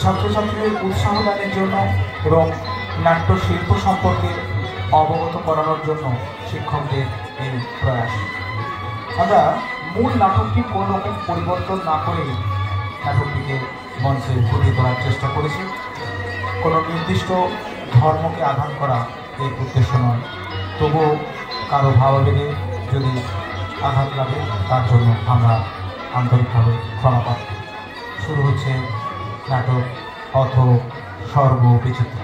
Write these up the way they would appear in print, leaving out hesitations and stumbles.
ছাত্রছাত্রীদের উৎসাহ দানের জন্য এবং নাট্য শিল্প সম্পর্কে অবগত করানোর জন্য শিক্ষকদের এই প্রয়াস। আমরা মূল নাটকটি কোনো রকম পরিবর্তন না করে নাটকটিকে মঞ্চে ফুটিয়ে তোলার চেষ্টা করেছি। কোনো নির্দিষ্ট ধর্মকে আঘাত করা এই উদ্দেশ্য নয়, তবুও কারো ভাবাবেগে যদি আঘাত লাগে তার জন্য আমরা আন্তরিকভাবে ক্ষমাপ্রার্থী। শুরু হচ্ছে নাটক অথ সর্ববিচিত্র।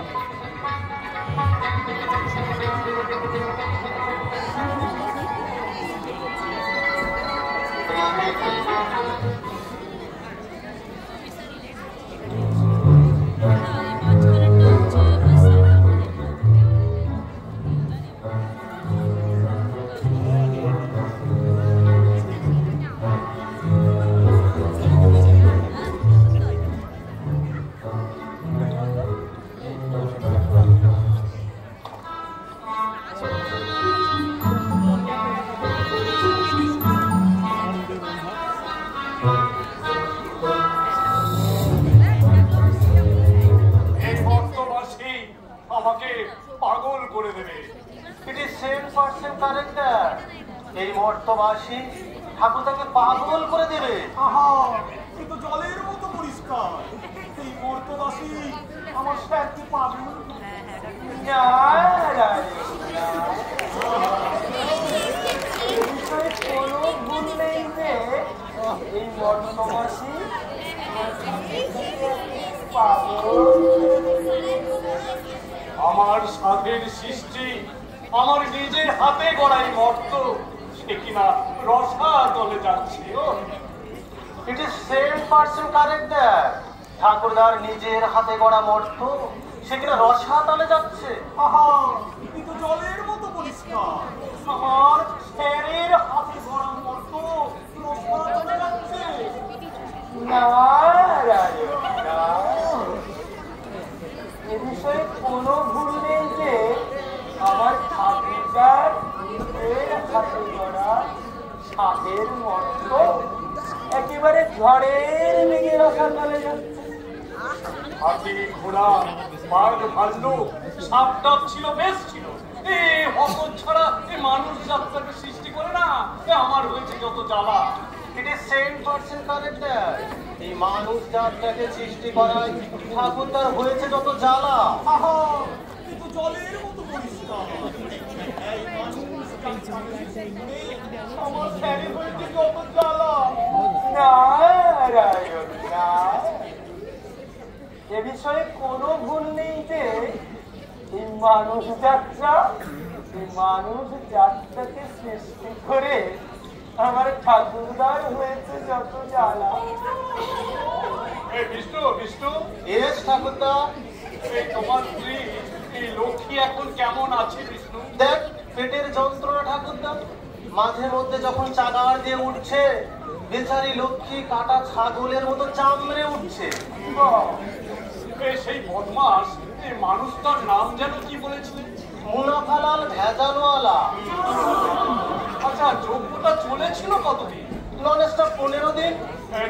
আমাকে পাগল করে দেবে। It is same person character. এই মর্তবাসী ঠাকুরটাকে পাগল করে দেবে। আহা, কিন্তু জলের মতো পরিষ্কার। এই মর্তবাসী আমার সাথে পাগল কোনো ভুল নেই যে এই মর্তবাসী আমার সাধের সৃষ্টি, আমার নিজের হাতে গড়াই মর্ত, সে কিনা রসা তলে যাচ্ছে। It is same person character. ঠাকুরদার নিজের হাতে গড়া মর্ত, সে কিনা রসাতলে যাচ্ছে। আহা, কিন্তু জলের মতো পরিষ্কার। আমার স্যারের হাতে গড়া মতো রসাতলে যাচ্ছে। এ বিষয়ে কোনো ভুল নেই যে আমার ঠাকুরদার নিজের হাতে গড়া সাপের মর্ত একেবারে ঝড়ের বেগে রসাতলে যাচ্ছে। হাতি, ঘোড়া, বাঘ, ভাল্লুক, সাপ টাপ ছিল, বেশ ছিল। এই হকত ছাড়া এই মানুষ যাত্রাকে সৃষ্টি করে না, আমার হয়েছে যত জ্বালা। It is same person character. এই মানুষ জাতটাকে সৃষ্টি করায় ঠাকুরদার হয়েছে যত জ্বালা। আহা, কিন্তু জলের মতো পরিষ্কার। এই মানুষ আমার স্যারের হয়েছে যত জ্বালা। নারায়ণ নারায়ণ। এ বিষয়ে কোনো ভুল নেই যে এই মানুষ যাত্রাকে সৃষ্টি করে আমার ঠাকুরদার হয়েছে যত জ্বালা। এই বিষ্ণু, বিষ্ণু, এস ঠাকুরদা, এই তোমার স্ত্রী এই লক্ষ্মী এখন কেমন আছে বিষ্ণু? দেখ পেটের যন্ত্রণা ঠাকুরদা, মাঝে মধ্যে যখন চাগার দিয়ে উঠছে বেচারি লক্ষ্মী কাটা ছাগলের মতো চামড়ে উঠছে। সেই বদমাস এই মানুষটার নাম যেন কি বলেছিলেন? মুনাফালাল ভেজালওয়ালা। আচ্ছা, যজ্ঞটা চলেছিল কতদিন? নন স্টপ 15 দিন।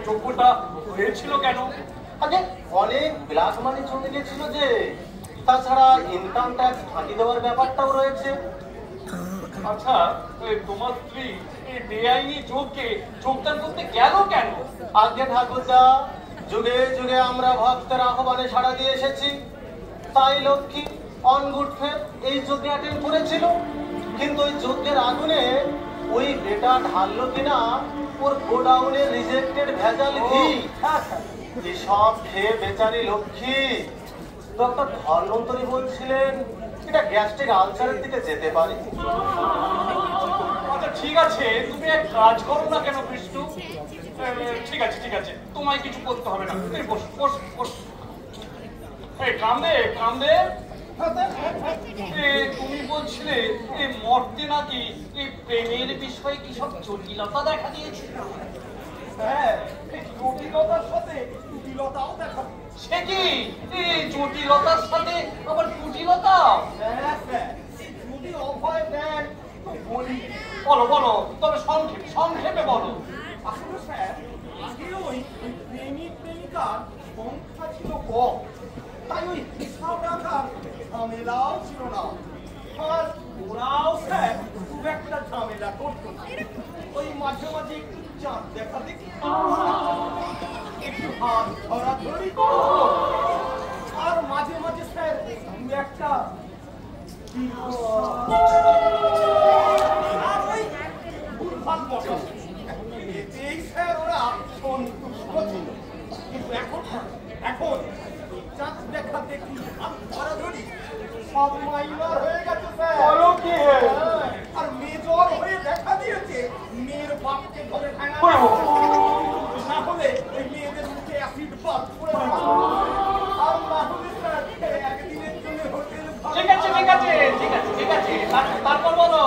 যজ্ঞটা হয়েছিল কেন? আগে অনেক ব্ল্যাক মানি চলে গেছিল যে, তাছাড়া ইনকাম ট্যাক্স ফাঁকি দেওয়ার ব্যাপারটাও রয়েছে। আচ্ছা, তোমার স্ত্রী এই বেআইনি যজ্ঞে যোগদান করতে গেল কেন? আগে ঠাকুরদা, যুগে যুগে আমরা ভক্তের আহ্বানে সাড়া দিয়ে এসেছি, তাই লক্ষ্মী অন গুড ফেথ এই যজ্ঞে অ্যাটেন্ড করেছিল। কিন্তু ওই যজ্ঞের আগুনে ওই বেটা ঢাললো কিনা ওর গোডাউনে রিজেক্টেড ভেজাল ঘি। সব খেয়ে বেচারি লক্ষ্মী, ডক্টর ধন্বন্তরী বলছিলেন এটা গ্যাস্ট্রিক আলসারের দিকে যেতে পারে। আচ্ছা ঠিক আছে, তুমি এক কাজ করো না কেন বিষ্ণু? ঠিক আছে ঠিক আছে, তোমায় কিছু করতে হবে না। এই বস বস বস। এই কান্দে কান্দে, তুমি বলছিলে এই মর্তে নাকি এই প্রেমের বিষয়ে কি সব জটিলতা দেখা দিয়েছে? হ্যাঁ, এই জটিলতার সাথে কুটিলতাও দেখা। সে কি এই জটিলতার সাথে আবার কুটিলতা? হ্যাঁ স্যার, যদি অভয় দেন তো বলি। বলো বলো, তবে সংক্ষেপে সংক্ষেপে বলো। আসলে স্যার, আগে ওই প্রেমিক প্রেমিকার সংখ্যা তো কম, তাই ওই হিসাব রাখার ঝামেলাও ছিল না। আর ওরাও স্যার খুব একটা ঝামেলা করতো না। ওই মাঝে মাঝে একটু চাঁদ দেখা দেখি, একটু হাত ধরাধরি করতো, আর মাঝে মাঝে স্যার দু একটা আর ওই ভুলভাল মজা, এতেই স্যার ওরা সন্তুষ্ট ছিল। কিন্তু এখন এখন চাঁদ দেখা দেখি হাত ধরাধরি সব মাইনার হয়ে গেছে স্যার। বলো কি? আর মেজর হয়ে দেখা দিয়েছে মেয়ের বাপকে ধরে ভাঙা, না হলে ওই মেয়েদের মুখে অ্যাসিড বাদ করে দেওয়া, আর না হলে স্যার একদিনের জন্য হোটেল ঠিক আছে ঠিক আছে ঠিক আছে ঠিক আছে, তারপর বলো।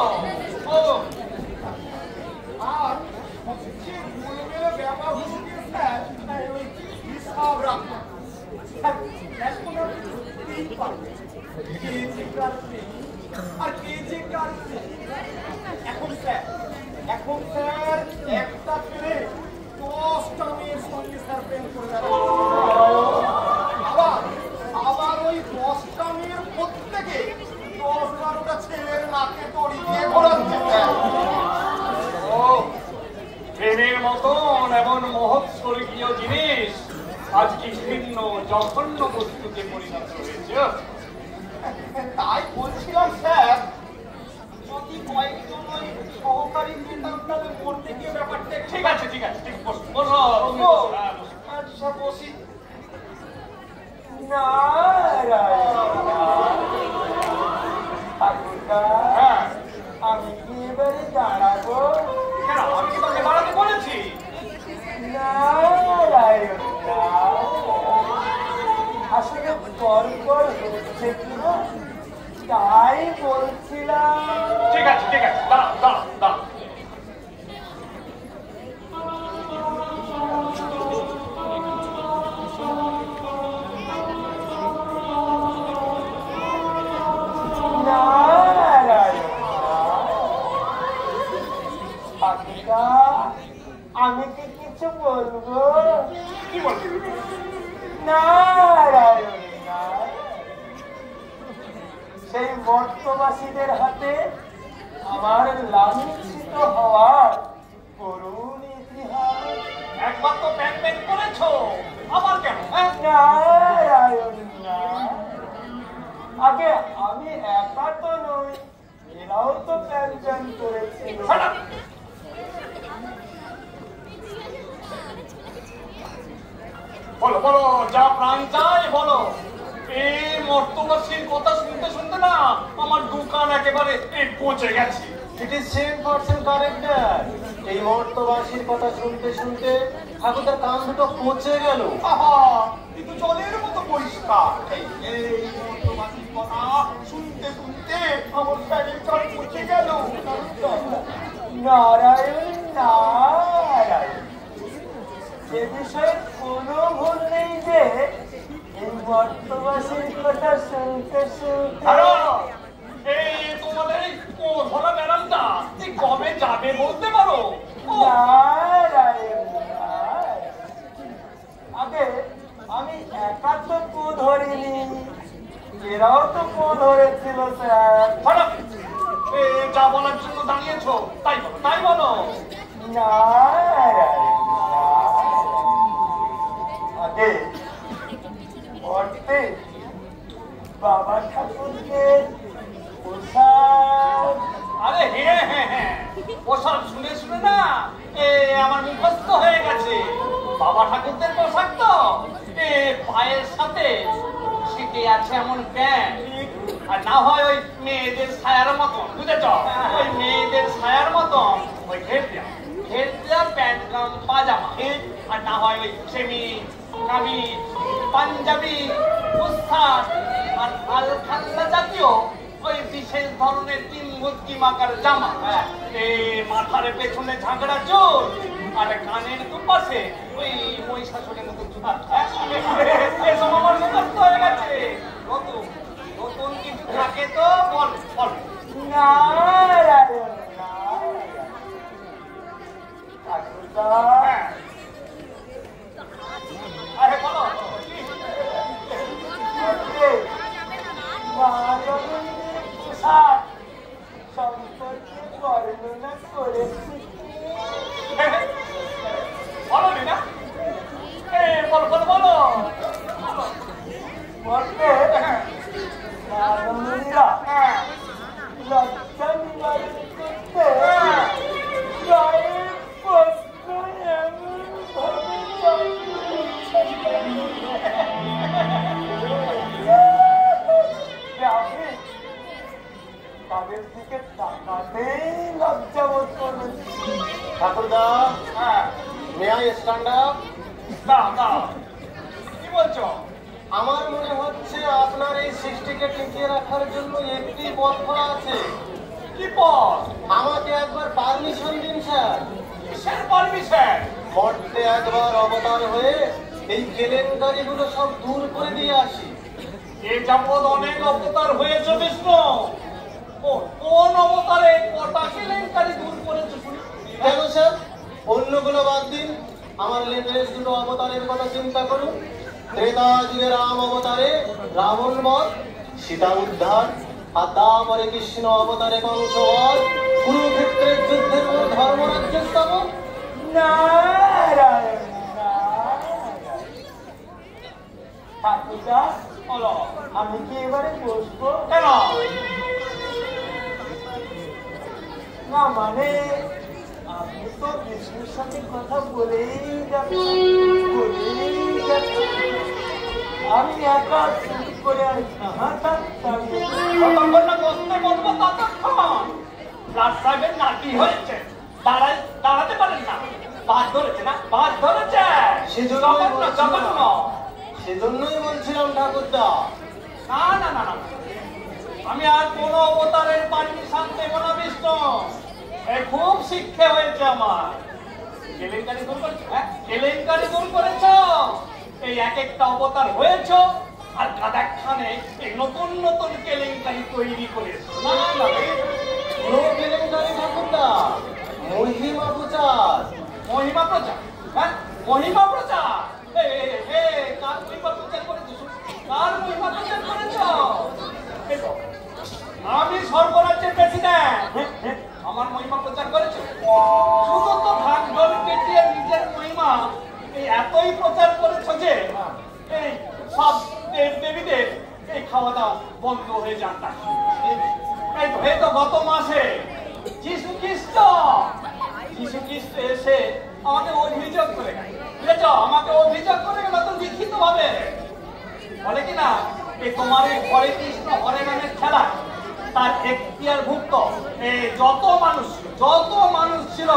ও আর সবচেয়ে গোলমেলে ব্যাপার হচ্ছে স্যার ওই হিসাব রাখা। এখন আপনি বুঝতেই পারবেন কে যে কাটবে আর কে যে কাটবে। এখন স্যার একটা ছেলে 10টা মেয়ের সঙ্গে স্যার প্রেম করে আবার ওই 10টা মেয়ের প্রত্যেকে 10-12টা ছেলের নাকে দড়ি দিয়ে ঘোরাচ্ছে স্যার। ও প্রেমের মতন এমন মহৎ স্বর্গীয় জিনিস আজকে ভিন্ন জঘন্য বস্তুতে পরিণত হয়েছে। তাই বলছিলাম স্যার, যদি কয়েকজন ওই সহকারী পেতাম তাহলে মরতে গিয়ে ব্যাপারটা ঠিক আছে ঠিক আছে ঠিক বসো বসো। আচ্ছা বসি। হ্যাঁ আমি কি এবারে দাঁড়াবো? কেন আমি কি তোকে দাঁড়াতে বলেছি? নারায়ণ আসলে পরপর হচ্ছে কিনা তাই বলছিলাম। ঠিক আছে দাঁড়াও দাঁড়াও দাঁড়াও। আমি কি কিছু বলবো? কি বলবি? নারায়ণ সেই মর্তবাসীদের হাতে আমার লাঞ্ছিত হওয়ার করুণ ইতিহাস। একবার তো প্যান প্যান করেছো, আবার কেন? নারায়ণ আগে আমি একা তো নই, এরাও তো প্যান প্যান করেছিল। বলো বলো যা প্রাণ চাই বলো। এই মর্তবাসীর কথা শুনতে শুনতে না আমার দোকান একেবারে পচে গেছে। It is 100% correct there. এই মর্তবাসীর কথা শুনতে শুনতে ঠাকুরদার কান দুটো পচে গেল। আহা, কিন্তু জলের মতো পরিষ্কার। এই মর্তবাসীর কথা শুনতে শুনতে আমার প্যানের জল পচে গেল। নারায়ণ নারায়ণ এ বিষয়ে কোনো ভুল নেই যে এই মর্তবাসীর কথা শুনতে শুনতে এই তোমাদের এই ধরা ব্যারামটা কবে যাবে বলতে পারো? নারায়ণ আগে আমি একা তো কু ধরিনি, এরাও তো কু ধরেছিল স্যার। যা বলার জন্য দাঁড়িয়েছো তাই বলো তাই বলো। নারায়ণ আগে পড়তে বাবা ঠাকুরকে পোশাক। আরে হ্যাঁ হ্যাঁ হ্যাঁ পোশাক শুনে শুনে না আমার মুখস্থ হয়ে গেছে। বাবা ঠাকুরদের পোশাক তো পায়ের সাথে শিখে আছে এমন প্যান্ট, আর না হয় ওই মেয়েদের ছায়ার মতন, বুঝেছ? ওই মেয়েদের ছায়ার মতন ওই ঘেরটা প্যান্ট কাম পাজামা, আর না হয় ওই সেমিজ কামিজ পাঞ্জাবি উস্তাদ আর আলখাল্লা জাতীয় ওই বিশেষ ধরনের 3 মুটকি মাকার জামা, মাথার পেছনে ঝাঁকড়া চুল আর কানের দুপাশে ওই মহিষাসুরের মতো এসব আমার মুখস্থ হয়ে গেছে। নতুন নতুন কিছু থাকে তো বল বল। নারায়ণ ঠাকুরদা আরে বলো স্ট্যান্ড আপ। দাঁড়াও, কি বলছো? আমার মনে হচ্ছে আপনার এই সৃষ্টিকে টিকিয়ে রাখার জন্য একটি পথ খোলা আছে। কি পথ? আমাকে একবার পারমিশন দিন স্যার। কিসের পারমিশন? মর্তে একবার অবতার হয়ে এই কেলেঙ্কারিগুলো সব দূর করে দিয়ে আসি। এ যাবৎ অনেক অবতার হয়েছে বিষ্ণু। কোন অবতারে কটা কেলেঙ্কারি দূর করেছে শুনি? কেন স্যার? অন্যগুলো বাদ দিন, আমার লেটেস্ট দুটো অবতারের কথা চিন্তা করুন। ত্রেতা যুগে রাম অবতারে রাবণ বধ, সীতা উদ্ধার, আর দাপরে কৃষ্ণ অবতারে কংসবধ, কুরুক্ষেত্রের যুদ্ধের পর ধর্মরাজ্য স্থাপন। নারায়ণ ঠাকুরদা, বলো, আমি কি এবারে বসবো? কেন? না মানে আপনি তো বিষ্ণুর সাথে কথা বলেই যাচ্ছেন। আমি একা চুপ করে আর কাহা থাকতাম। যতক্ষণ না বসতে বলবো ততক্ষণ। লাট সাহেবের নাকি হয়েছে, দাঁড়াতে পারেন না। বাদ ধরেছে না, বাদ ধরেছে। সেজন্যই বলছিলাম ঠাকুরদা। না না না না, আমি আর কোন অবতারের পারমিশন দেব না বিষ্ণু। এই খুব শিক্ষা হয়েছে আমার। কেলেঙ্কারি দূর করেছো, হ্যাঁ কেলেঙ্কারি দূর করেছো। এই এক একটা অবতার হয়েছ আর কাদাখানে এই নতুন নতুন কেলেঙ্কারি তৈরি করেছো। না না নো কেলেঙ্কারি ঠাকুরদা, মহিমা প্রচার। মহিমা প্রচার, হ্যাঁ মহিমা প্রচার। কার মহিমা প্রচার করেছো? কার মহিমা প্রচার করেছো? আমি সর্বরাজ্যের প্রেসিডেন্ট, আমার মহিমা প্রচার করেছো? শুধু তো ভাগ্যল পেটিয়ে নিজের মহিমা এই এতই প্রচার করেছো যে এই সব দেবীদের এই খাওয়া দাওয়া বন্ধ হয়ে যান। এই তো গত মাসে যিশু খ্রিস্ট এসে আমাকে অভিযোগ করে গেল, বুঝেছ? আমাকে অভিযোগ করে গেল তো লিখিত ভাবে। বলে কিনা এই তোমার এই হরে কৃষ্ণ হরে নামের খেলা তার এখতিয়ারভুক্ত যত মানুষ ছিল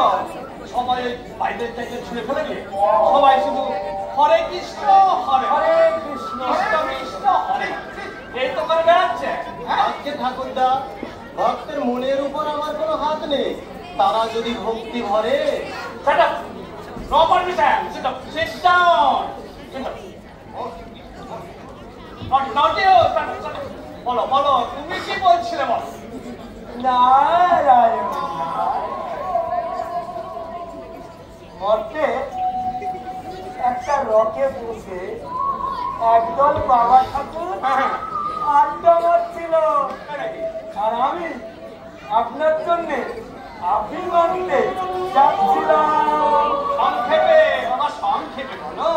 সবাই বাইরের থেকে ছুঁড়ে ফেলে দিয়ে সবাই শুধু হরে কৃষ্ণ হরে কৃষ্ণ কৃষ্ণ হরে এই তো করে বেড়াচ্ছে। আজকে ঠাকুরদা, ভক্তের মনের উপর আমার কোনো হাত নেই। তারা যদি ভক্তি ভরে। No permission. Sit down. Not you. বলো, তুমি কি বলছিলে? বলো। নারায়ণ মর্তে একটা রকে বসে একদল বাবা ঠাকুর আড্ডা মারছিল, আর আমি আপনার জন্য অভিমানিতে যাচ্ছিলাম। সংক্ষেপে বলো।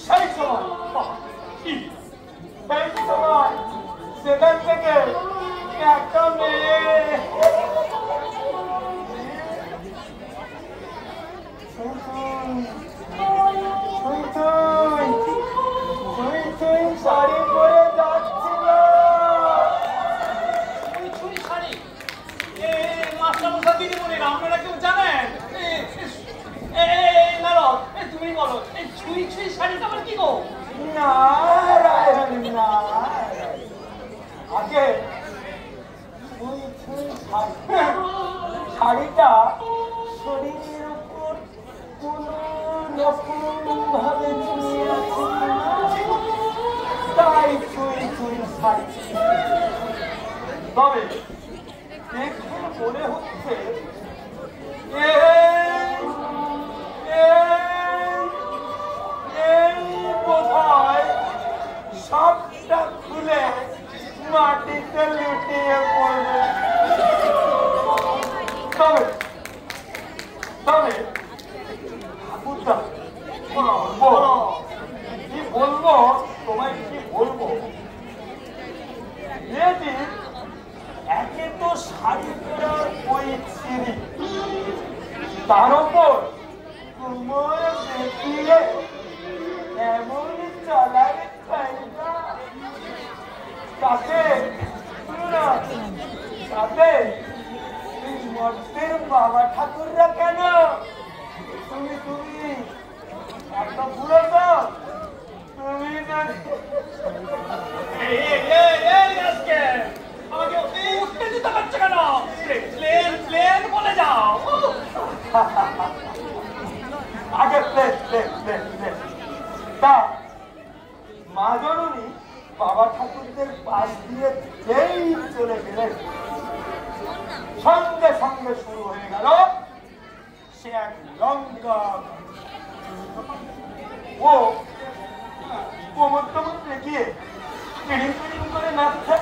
সেই সময় সেখান থেকে একটা মেয়ে শাড়ি পরে যাচ্ছিল। দিদিমণিরা আপনারা কেউ জানেন? তুমি বলো, এই ছুঁই শাড়িটা আবার কি গো? নারায়ণ আগে শাড়িটা শরীরের উপর কোন রকম ভাবে জমিয়ে আছে, তাই ছুঁই শাড়ি। তবে দেখে মনে হচ্ছে বোধহয় সবটা খুলে মাটিতে লুটিয়ে পড়বে। তবে ঠাকুরদা, কি বলবো তোমায়, কি বলবো? মেয়েটি একে তো শাড়ি পরার ওই ছিঁড়ি, তার উপর কোমর বেঁকিয়ে এমন চলার চাইনা, তাতে মর্তের বাবা ঠাকুররা কেন তুমি তো পুরো তো তুমি আমাকে উঠতে দিতে পারছে কেন? প্লেন প্লেন বলে যাও। আগে প্লেন প্লেন প্লেন প্লেন তা মা জননী বাবা ঠাকুরদের পাশ দিয়ে যেই চলে গেলেন সঙ্গে সঙ্গে শুরু হয়ে গেল সে এক লঙ্কা। ও কোমর টমর দেখিয়ে পিড়িং পিড়িং করে নাচছে,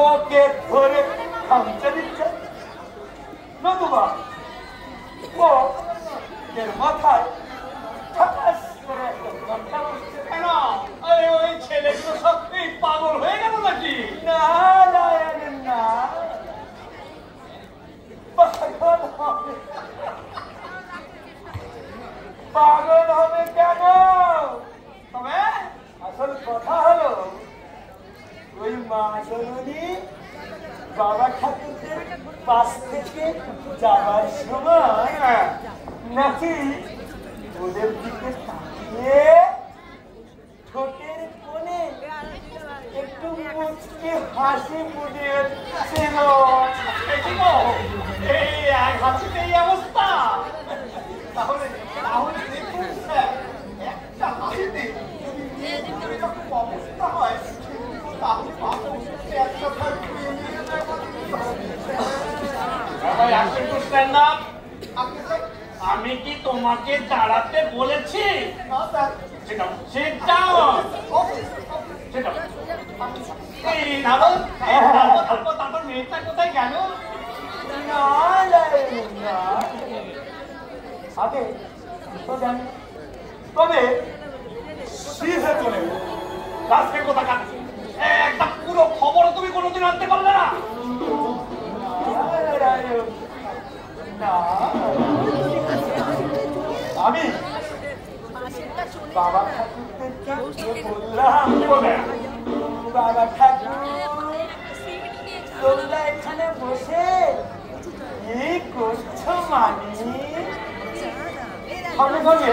ওকে ধরে খামচে দিচ্ছে, নতুবা ও এর মাথায় ঠাস করে একটা ঘন্টা বসছে। কেন? আরে ওই ছেলেগুলো সব পাগল হয়ে গেল নাকি? না না না, পাগল হবে, পাগল হবে কেন? তবে আসল কথা হলো ওই মা জননী বাবা ঠাকুরদের পাশ থেকে যাবার সময় নাকি ওদের দিকে তাকিয়ে ঠোঁটের কোণে একটু মুচকি হাসি ফুটিয়েছিল। এই এক হাসিতে এই অবস্থা? তাহলে তাহলে দেখুন স্যার, একটা হাসিতে যদি এরকম অবস্থা হয় তাহলে মানুষ এক কথায় আমি কি তোমাকে দাঁড়াতে বলেছি? মেয়েটা কোথায় গেল? আগে তো জানি, তবে সিধে চলে রাস্তায় কোথা কাটছে একটা পুরো খবরও তুমি কোনোদিন আনতে পারলে না। আমি বাবা ঠাকুরদেরকে বললাম, বাবা ঠাকুর তোমরা এখানে বসে কি করছো? মানি সঙ্গে সঙ্গে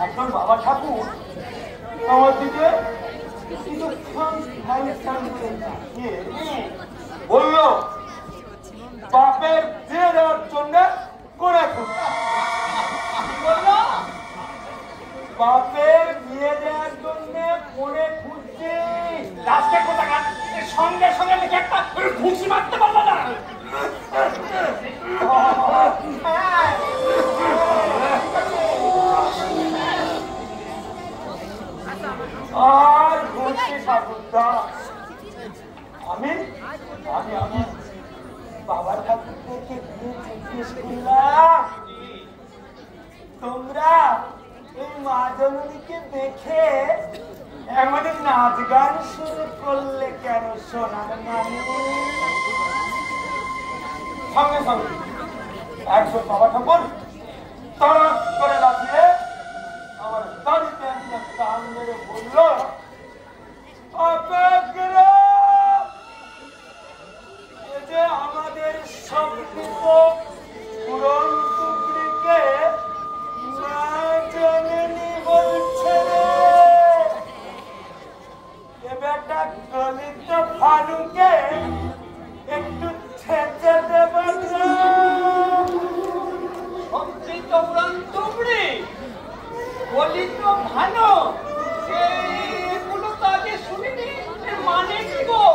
একজন বাবা ঠাকুর আমার দিকে বলল, বাপের বিয়ে দেওয়ার জন্য করে বললো বাপের বিয়ে দেওয়ার জন্য করে খুঁজছি। রাস্তায় কোথা কাটছে সঙ্গে সঙ্গে নাকি একটা ঘুষি মারতে পারলো না? আর ঘুরছি ঠাকুরদা, আমি আমি আমি বাবার ঠাকুরদেরকে গিয়ে জিজ্ঞেস করলাম, তোমরা এই মা জননীকে দেখে এমন নাচ গান শুরু করলে কেন সোনার মানুষ? সঙ্গে সঙ্গে একজন বাবা ঠাকুর তড়ক করে লাফিয়ে আমার দাড়িতে একটা টান মেরে বলল, যে আমাদের স্বপ্নিত পুরন টুকরিকে মা জননী বলছে রে, এ বেটা গলিত ফালুকে একটু ছেঁচে দেবে। সত্যি তো পুরান টুকরি, বলি তো ভালো, এইগুলো তো আগে শুনিনি। মানে কি গো?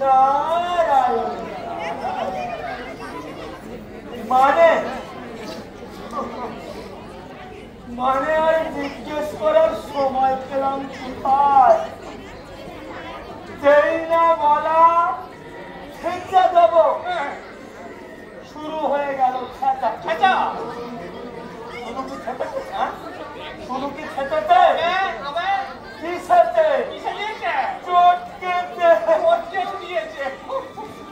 নারায়ণ, মানে মানে আর জিজ্ঞেস করার সময় পেলাম কোথায়? যেই না বলা ছেঁচে দেব, শুরু হয়ে গেল খেঁচা খেঁচা। শুরু কি খেতেছে? শুরু কি খেতেছে? আবার কিসেতে? কিসে দিয়েছে? চটকেতে। চটকে দিয়েছে।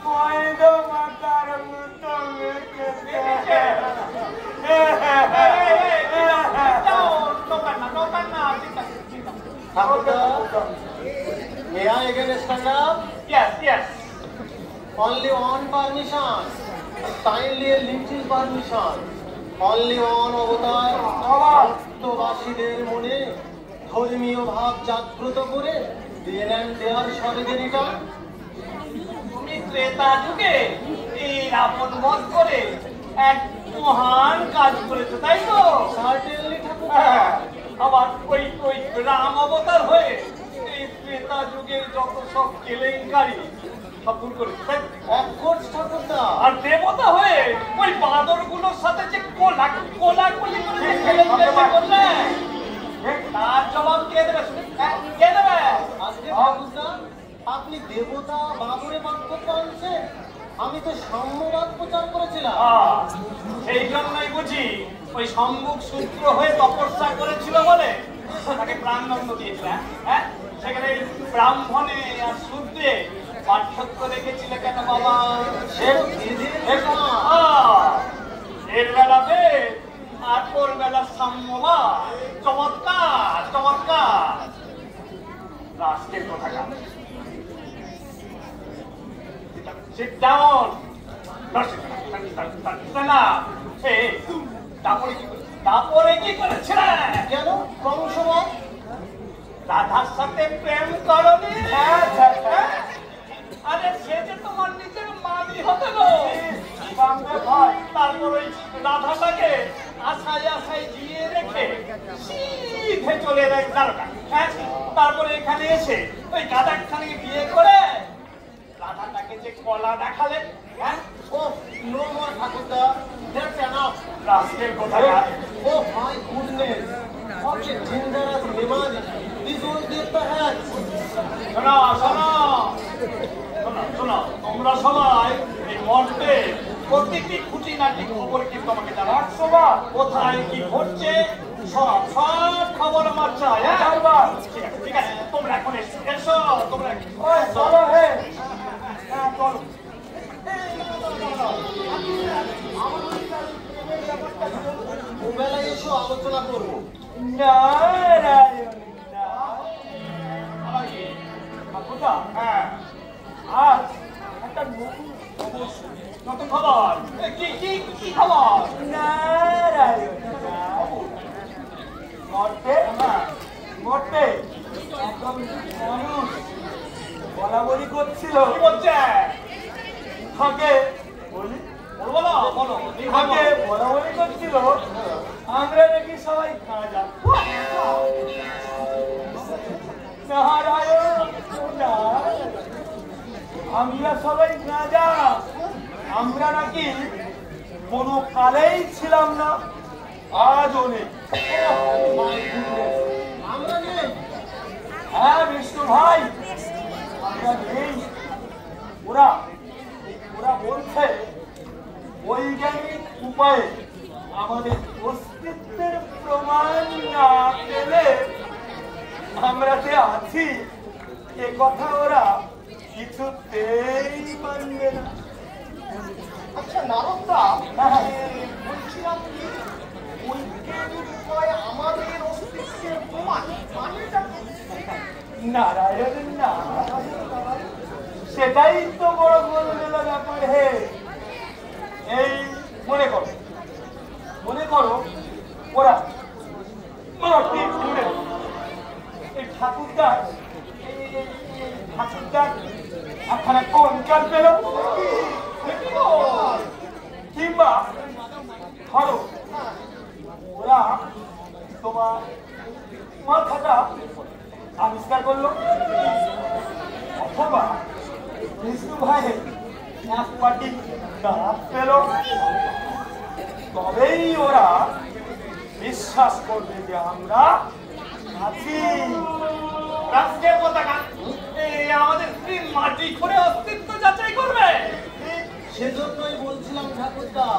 ময়দা মাখার মতো মেখেছে। May I again stand up? Yes, yes. Only one permission. Kindly lift his permission. Only one অবতার ভক্তবাসীদের মনে ধর্মীয় ভাব জাগ্রত করে দিয়ে নেন দেয়ার স্বর্গেরিটা। তুমি ত্রেতা যুগে এই রাবণ বধ করে এক মহান কাজ করেছো, তাই তো? সার্টেনলি ঠাকুর। হ্যাঁ, আবার ওই ওই রাম অবতার হয়ে এই ত্রেতা যুগের যত সব কেলেঙ্কারি সব দূর করেছো, তাই তো? অফকোর্স ঠাকুরদা। আর দেবতা হয়ে ওই বাঁদরগুলোর সাথে যে কোলাকুলি করে যে কেলেঙ্কারি করলে, তার জবাব কে দেবে? কে দেবে? আজকে ঠাকুরদা আপনি দেবতা বাবুরে বাক্য আনছেন, আমি তো সাম্যবাদ প্রচার করেছিলাম। সেই জন্যই বুঝি ওই সম্মুখ সূত্র হয়ে তপস্যা করেছিল বলে তাকে প্রাণদণ্ড দিয়েছিল। হ্যাঁ, সেখানে ব্রাহ্মণে আর শূদ্রে পার্থক্য রেখেছিলে কেন বাবা? এর বেলাতে আর ওর বেলা সাম্যবাদ। চমৎকার চমৎকার। রাষ্ট্রের কথা কাজ। Sit down. তারপরে কি করেছিলে? কেন কংসবাদ? রাধার সাথে প্রেম করনি? আরে সে যে তোমার নিজের মানি হতে গো। তারপর ওই রাধাটাকে আশায় আশায় দিয়ে রেখে সিধে চলে এলেন দ্বারকা। হ্যাঁ, তারপরে এখানে এসে ওই গাদাখানে বিয়ে করে রাধাটাকে যে কলা দেখালেন। হ্যাঁ, ও নো মোর ঠাকুরদা, দ্যাটস এনাফ। রাষ্ট্রের কথা। Oh my goodness, what a dangerous memory this will give the head. শোনো শোনো শোনো শোনো, তোমরা সবাই এই মর্তে প্রতিটি খুঁটিনাটি খবর কিন্তু আমাকে জানাচ্ছো। কোথায় কি ঘটছে সব সব খবর আমার চাই। ঠিক আছে ঠিক আছে, তোমরা এখন এসো। তোমরা চলো। হ্যাঁ চলো। ওবেলায় এসো, আলোচনা করবো। হ্যাঁ, আজ একটা নতুন খবর। কি কি কি খবর? মরতে একদম মানুষ বলাবলি করছিল। কি বলছে? আগে বলি বলো বলো। আগে বলাবলি করছিল আমরা নাকি সবাই খাজা। আমরা সবাই রাজা, আমরা নাকি কোনো কালেই ছিলাম না, আজও নেই। আমরা নেই? হ্যাঁ বিষ্ণু ভাই, আমরা নেই। ওরা বলছে বৈজ্ঞানিক উপায়ে আমাদের অস্তিত্বের প্রমাণ না পেলে আমরা যে আছি এ কথা ওরা কিছুতেই মানবে না। আচ্ছা নারদা, বলছিলাম কি বৈজ্ঞানিক উপায়ে আমাদের অস্তিত্বের প্রমাণ মানেটা কি? নারায়ণ না, সেটাই তো বড় গোলমেলা ব্যাপার। হে, এই মনে করো ওরা এই ঠাকুরদার একখানা কঙ্কাল পেল, কিংবা ধরো ওরা তোমার মাথাটা আবিষ্কার করলো, অথবা বিষ্ণু ভাইয়ের এক পাটি দাঁত পেল, তবেই ওরা বিশ্বাস করবে যে আমরা আছি। রাষ্ট্রের পতাকা আমাদের স্ত্রীর মাটি করে অস্তিত্ব যাচাই করবে। সেজন্যই বলছিলাম ঠাকুরদা,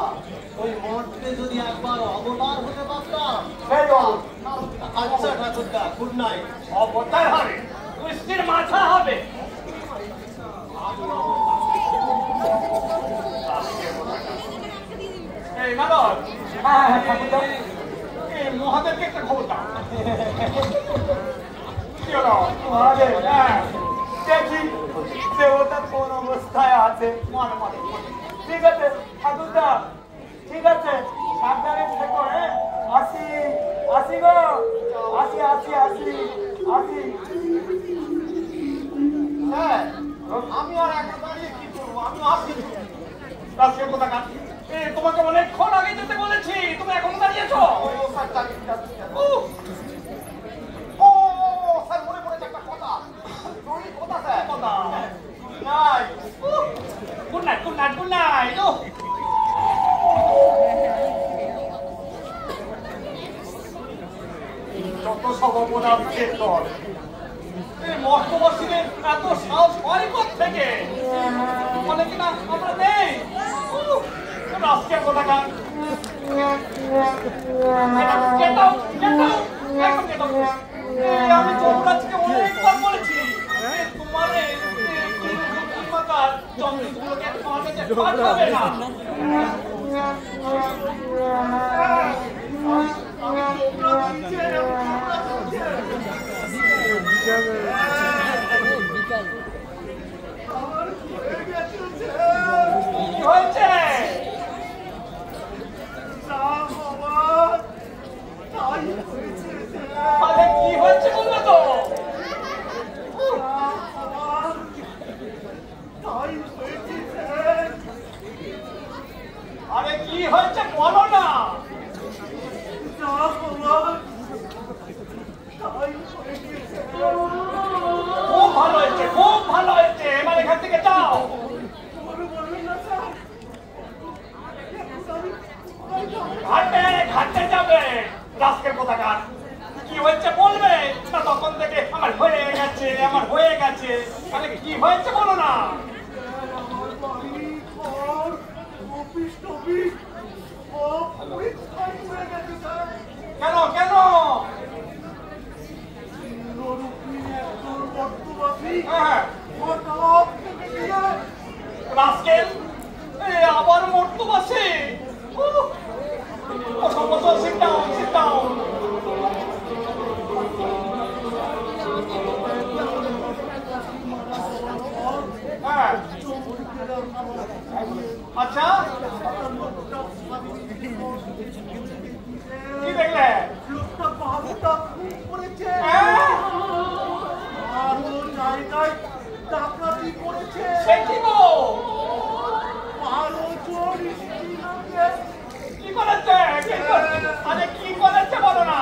ওই মঠে যদি একবার অবতার হতে পারতাম। আচ্ছা ঠাকুরদা, গুড নাইট। অবতার হবে, স্ত্রীর মাথা হবে। এই মাদক, এই মহাদেবকে একটা খবর দাও। কি হলো? মহাদেব, দেখি দেবতা কোন অবস্থায় আছে। ঠিক আছে ঠাকুরদা, ঠিক আছে, সাবধানে আমি আর একা দাঁড়িয়ে কি করবো? আমি আসছি। রাজকের কোথাকার তোমাকে অনেকক্ষণ আগে যেতে বলেছি, তুমি এখন দাঁড়িয়েছো। ও স্যার, ও স্যার, মনে পড়েছে একটা কথা। জরুরি কথা স্যার। কথা নাই। Good night, good night, good night. যত সব অপরাধ দল, এই মর্তবাসীদের এত সাহস হয় কোত্থেকে? বলে কিনা আমরা নেই। রাজকের কোথাকার আমি যমরাজকে অনেকবার বলেছি তোমার চন্দ্রগুলোকে তোমার কাছে পাঠাবে না। কি হয়েছে? আরে কি হয়েছে বললো তো? আরে কি হয়েছে বলো না। খুব ভালো হয়েছে, খুব ভালো হয়েছে। এবার এখান থেকে যাও। ঘাটে ঘাটে যাবে। রাজকের কোথাকার কি হয়েছে বলবে না? তখন থেকে আমার হয়ে গেছে, আমার হয়ে গেছে। তাহলে কি হয়েছে বলো না। কেন কেন? হ্যাঁ, রাজকের আবার মরতে বসে। sit down, sit down. হ্যাঁ, আচ্ছা কি দেখলে? সে কি গো? কি করেছে? আরে কি করেছে বলো না।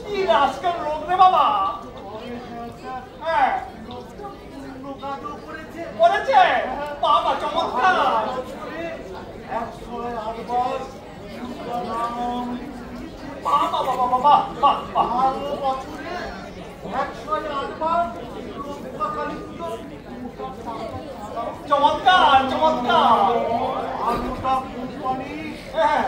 কি রাজকের রোগ রে বাবা। হ্যাঁ করেছে বাবা, চমৎকার। বাবা বাবা বাবা বাবা, চমৎকার চমৎকার। হ্যাঁ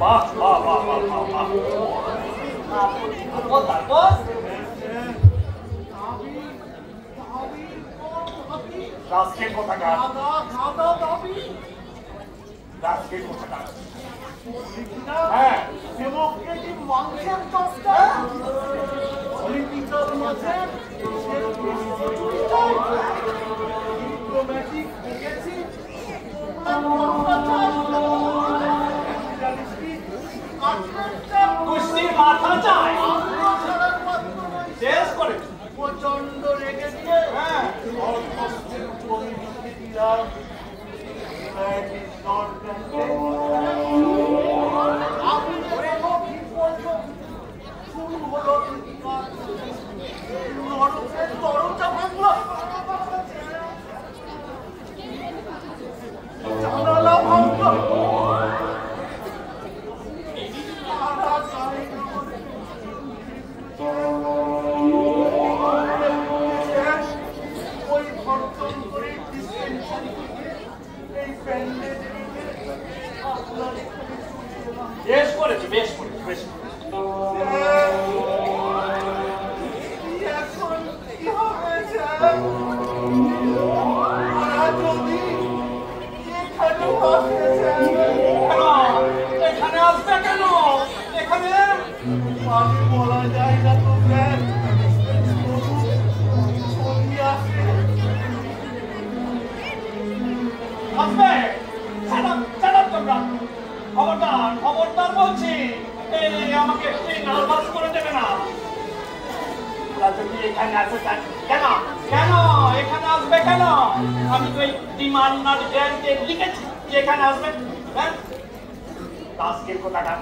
বাহ বাহ বাহ বাহ বাহ বাহ। তারপর রাজকের কোথাকার, রাজকের কোথাকার। হ্যাঁ ডেমোক্রেটিক মাংসের চর্চা, পলিটিক্যাল মাছের ডিপ্লোম্যাটিক গেছি, কুস্তির মাথা চাই শেষ করে প্রচন্ড রেগে দিয়ে হ্যাঁ আমি শুরু হলো নরকের দরজা ভাঙলো, জানালা ভাঙলো, ওই ধর্ষণ করে ডিসপেনশন থেকে এই প্যান্ডেল আপনার বেশ করেছি, বেশ করেছি, বেশ করেছি। এখন কি হবে যদি এখানে এখানে আসবে কেন? এখানে আমি বলা যায় না তো স্যার, আমাকে নার্ভাস করে দেবে না। ওরা যদি এখানে আসে কেন কেন এখানে আসবে কেন? আমি তো এই ডিমান্ড নট গ্যারান্টেড লিখেছি যে এখানে আসবে। হ্যাঁ আজকের কথাটা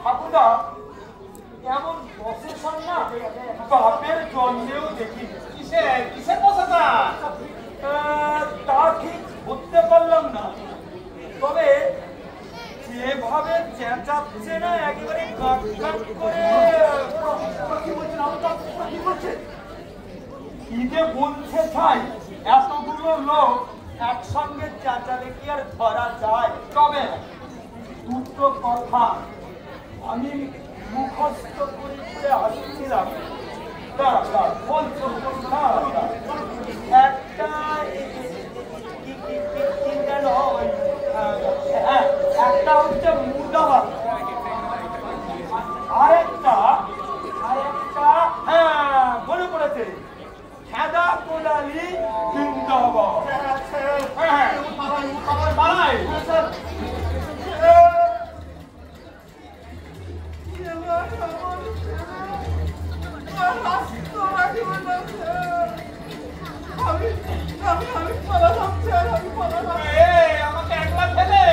ঠাকুরদা এমন প্রসেশন না বাপের জন্মেও দেখি। কিসের বসাটা? তা ঠিক বুঝতে পারলাম না, তবে যেভাবে চেঁচাচ্ছে না একেবারে কাট কাট করে। কি বলছেন আপনার? কি বলছে? কি যে বলছে ছাই, এতগুলো লোক একসঙ্গে চেঁচালে কি আর ধরা যায়? তবে দুটো কথা আমি মুখস্থ করে করে আসছিলাম। একটা একটা হচ্ছে মুর্দাবাদ, আরেকটা হ্যাঁ মনে পড়েছে খেদা কোদালি জিন্দাবাদ। হ্যাঁ বাড়ায় আমাকে একলা ফেলে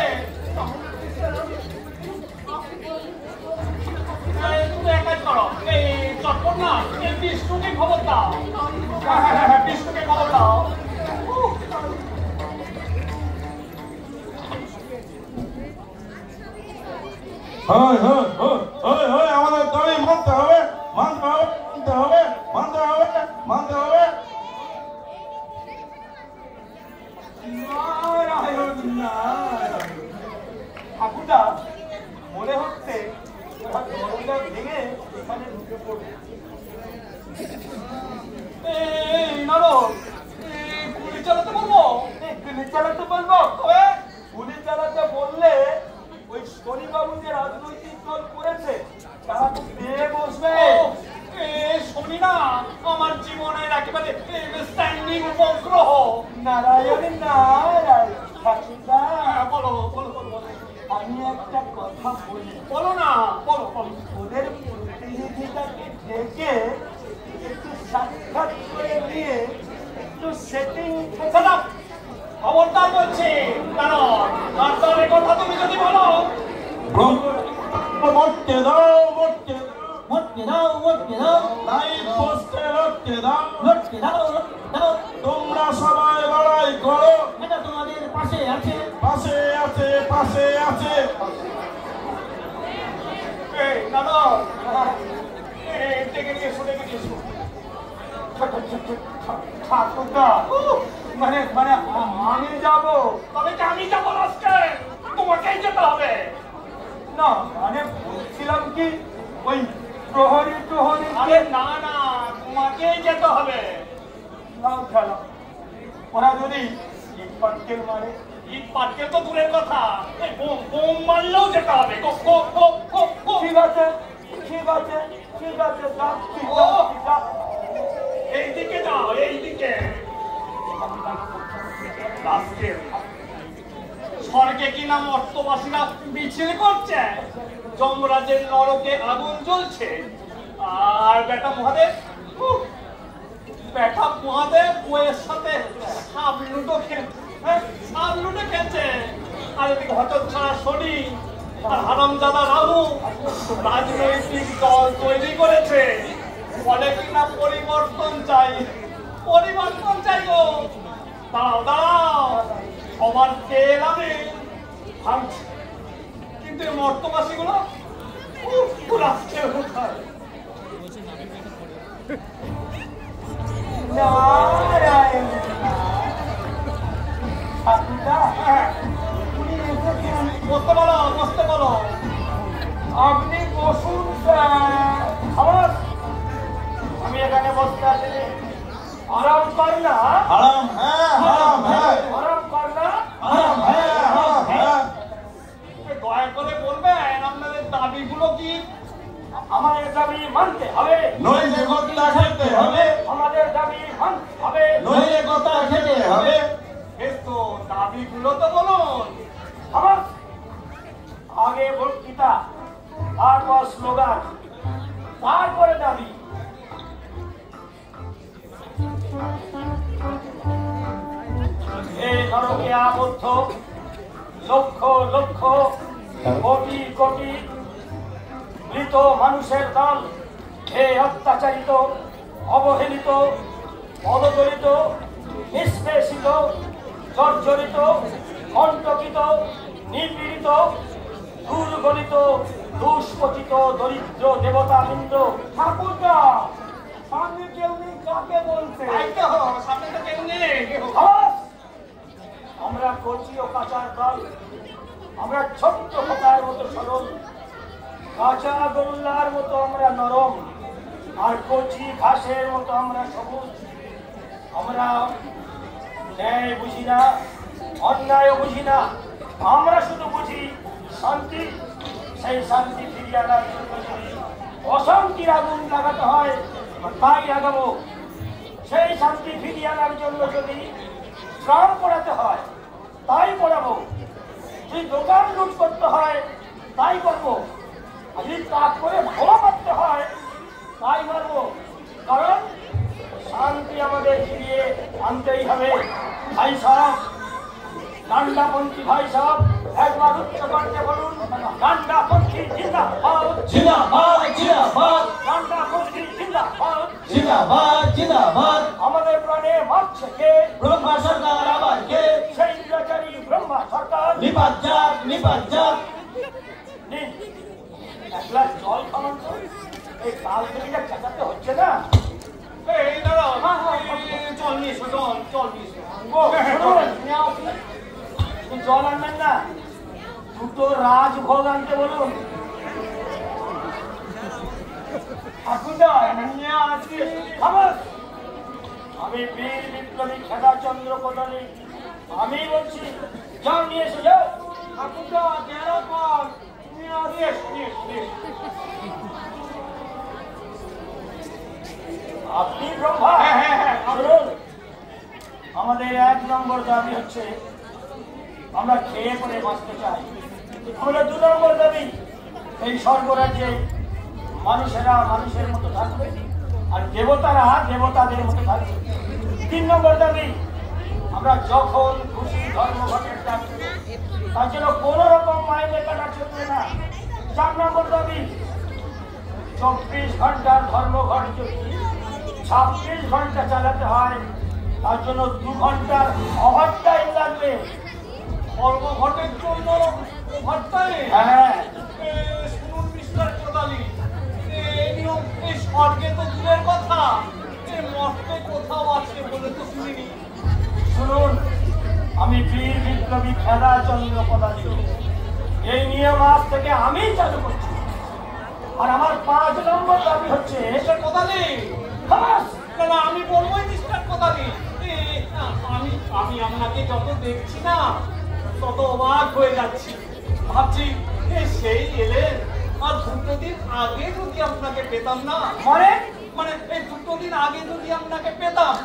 তুমি এক কাজ করো, এই চটপট না এই বিষ্ণুকে খবর দাও। বিষ্ণুকে খবর দাও। আমাদের দাবি মানতে হবে, মানতে হবে, মানতে হবে, মানতে হবে, মানতে হবে। ঠাকুরদা মনে হচ্ছে দরজা ভেঙে এখানে ঢুকে পড়বে। গুলি চালাতে বলবো? গুলি চালাতে বলবো? গুলি চালাতে বললে ওই শনিবাবু যে রাজনৈতিক দল করেছে তারা তো পেয়ে বসবে। শনি না আমার জীবনের একেবারে স্ট্যান্ডিং উপগ্রহ। নারায়ণ নারায়ণ। ঠাকুরদা বলো বলো বলো, আমি একটা কথা বলি। বলো না, বলো বলো। ওদের প্রতিনিধিটাকে ডেকে একটু সাক্ষাৎ করে নিয়ে একটু সেটিং। খবরদার বলছি, কারণ আপনার কথা তুমি যদি বলো মরতে দাও, মরতে দাও, মরতে দাও, মরতে দাও, লাইট পোস্টে লড়তে দাও, লড়তে দাও, লড়তে দাও। তোমরা সবাই লড়াই করো, এটা তোমাদের পাশে আছে, পাশে আছে, পাশে আছে। ঠাকুরদা মানে মানে আমি যাব? তবে কি আমি যাবো আজকে? তোমাকেই যেতে হবে। না মানে বলছিলাম কি ওই প্রহরী প্রহরী। আরে না না, তোমাকেই যেতে হবে। নাও খেলা, ওরা যদি ইট পাটকেল মারে। ইট পাটকেল তো দূরের কথা, বোম মারলেও যেতে হবে। ঠিক আছে ঠিক আছে ঠিক আছে, যাচ্ছি এইদিকে যাও, এইদিকে। স্বর্গে কিনা মর্তবাসীরা মিছিল করছে, যমরাজের নরকে আগুন জ্বলছে, আর বেটা মহাদেব বইয়ের সাথে সাপ লুডো খেলছে। আর এদিকে হতচ্ছাড়া শনি আর হারামজাদা রামু রাজনৈতিক দল তৈরি করেছে, বলে কিনা পরিবর্তন চাই, পরিবর্তন চাই গো। দাঁড়াও দাঁড়াও, সবার তেল আমি ভাঙছি, কিন্তু এই মর্তবাসীগুলো রাষ্ট্রে কোথায়? নারায়ণ ঠাকুরদা উনি এসেছেন। বসতে বলো, বসতে বলো। আপনি বসুন স্যার। আমার আমি এখানে বসতে আছি, আরাম কর না। হারাম হ্যাঁ, হারাম হ্যাঁ, আরাম কর না। হারাম হ্যাঁ, হারাম হ্যাঁ। দয়া করে বলবেন আপনাদের দাবিগুলো কি? আমাদের দাবি মানতে হবে, নইলে গত্তা খেতে হবে, আমাদের দাবি মানতে হবে, নইলে গত্তা খেতে হবে। বেশ তো দাবিগুলো তো বলুন। আমার আগে বক্তৃতা, তারপর স্লোগান, তারপরে দাবি। এই নরকে আবদ্ধ লক্ষ লক্ষ কোটি কোটি মৃত মানুষের দল, এই অত্যাচারিত, অবহেলিত, অবদলিত, নিষ্পেষিত, জর্জরিত, কণ্টকিত, নিপীড়িত, দুর্গলিত, দুষ্পতিত দরিদ্র দেবতাবৃন্দ। ঠাকুরদা, সামনে কেউ নেই, কাকে বলছে? তাই তো, সামনে তো কেউ নেই। আওয়াজ! আমরা কচি ও কাঁচার দল, আমরা ছোট্ট খোকার মতো সরল, কাঁচা গোল্লার মতো আমরা নরম, আর কচি ঘাসের মতো আমরা সবুজ। আমরা ন্যায় বুঝি না, অন্যায়ও বুঝি না, আমরা শুধু বুঝি শান্তি। সেই শান্তি ফিরিয়ে আনার জন্য যদি অশান্তির আগুন লাগাতে হয় তাই লাগাবো, সেই শান্তি ফিরিয়ে আনার জন্য যদি শ্রম পড়াতে হয় তাই পড়াবো, যদি দোকান লুট করতে হয় তাই করবো, আর যদি তাক করে বোমা মারতে হয় তাই মারবো। কারণ শান্তি আমাদের ফিরিয়ে আনতেই হবে। ভাই সাহেব, ডান্ডাপন্থী ভাই সাহেব, একবার উচ্চ কণ্ঠে বলুন, ডান্ডাপন্থী জিন্দাবাদ, জিন্দাবাদ জিন্দাবাদ ডান্ডাপন্থী জিন্দাবাদ। জিন্দাবাদ জিন্দাবাদ। আমাদের প্রাণে মারছে কে? ব্রহ্মা সরকার আবার কে? সেই নিরাচারী ব্রহ্মা সরকার। নিপাত যাক নিপাত যাক। নিন, এক গ্লাস জল খাওয়ান তো। এই কাল থেকে যা চেঁচাতে হচ্ছে না। এই দাঁড়াও, জল নিয়ে এসো, জল নিয়ে এসো। ও, শুনুন, আপনি জল আনবেন না, দুটো রাজভোগ আনতে বলুন। ঠাকুরদা, নিয়ে আসি। খামাস! আমি বীর বিপ্লবী খেদাচন্দ্র কোদালি, আমি বলছি, যাও নিয়ে এসে যাও। ঠাকুরদা, কেন পর নিয়ে আসি। আপনি ব্রহ্মা? হ্যাঁ, শুনুন, আমাদের 1 নম্বর দাবি হচ্ছে আমরা খেয়ে পরে বাঁচতে চাই। আমাদের 2 নম্বর দাবি, এই স্বর্গরাজ্যে মানুষেরা মানুষের মতো থাকবে আর দেবতারা দেবতাদের মতো থাকবে। 3 নম্বর দাবি, আমরা যখন খুশি ধর্মঘটের ডাক দেব, তার জন্য কোন রকম মাইনে কাটা চলবে না। 4 নম্বর দাবি, 24 ঘন্টার ধর্মঘট যদি 26 ঘন্টা চালাতে হয়, তার জন্য 2 ঘন্টার ওভারটাইম লাগবে। ধর্মঘটের জন্য ওভারটাইম? হ্যাঁ, শুনুন মিস্টার কোদালি, এই নিয়ম এই স্বর্গে তো দূরের কথা, এই মর্তে কোথাও আছে বলে তো শুনিনি। শুনুন, আমি বীর বিপ্লবী খেদাচন্দ্র কোদালি, এই নিয়ম আজ থেকে আমি চালু করছি। আর আমার 5 নম্বর দাবি হচ্ছে, মিস্টার কোদালি, খামাস! না, আমি বলবোই মিস্টার কোদালি, আমি আপনাকে যত দেখছি না তত অবাক হয়ে যাচ্ছি। ভাবছি সেই এলেন, আর 2 দিন আগে যদি আপনাকে পেতাম না, মানে এই 2 দিন আগে যদি আপনাকে পেতাম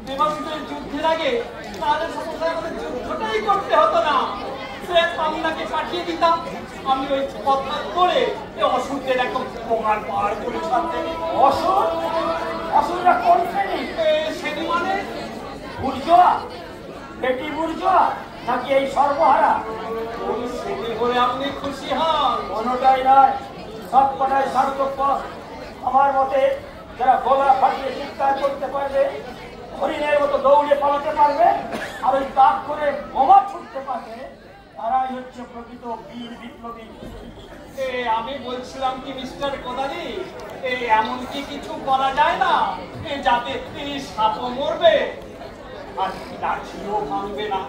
দেবাশিসের যুদ্ধের আগে, তাহলে সমস্যা আমাদের যুদ্ধটাই করতে হতো না। আপনাকে পাঠিয়ে দিতাম, আমি ওই কথা করে অসুরদের একদম পোকার পার করে ছাড়তেন। অসুর? অসুররা কোন শ্রেণী? শ্রেণী মানে বুর্জোয়া, বেটি বুর্জোয়া, নাকি এই সর্বহারা? ওই শ্রেণী হলে আপনি খুশি হন? কোনোটাই নয়, সব কটাই স্বার্থপর। আমার মতে যারা গলা ফাটিয়ে চিৎকার করতে পারবে, হরিণের মতো দৌড়ে পালাতে পারবে, আর ওই তাক করে বোমা ছুটতে পারবে, তারাই হচ্ছে প্রকৃত বীর বিপ্লবী। আমি বলছিলাম কি মিস্টার কোদালি, এমন কি কিছু করা যায় না যাতে সাপও মরবে আর লাঠিও ভাঙবে না?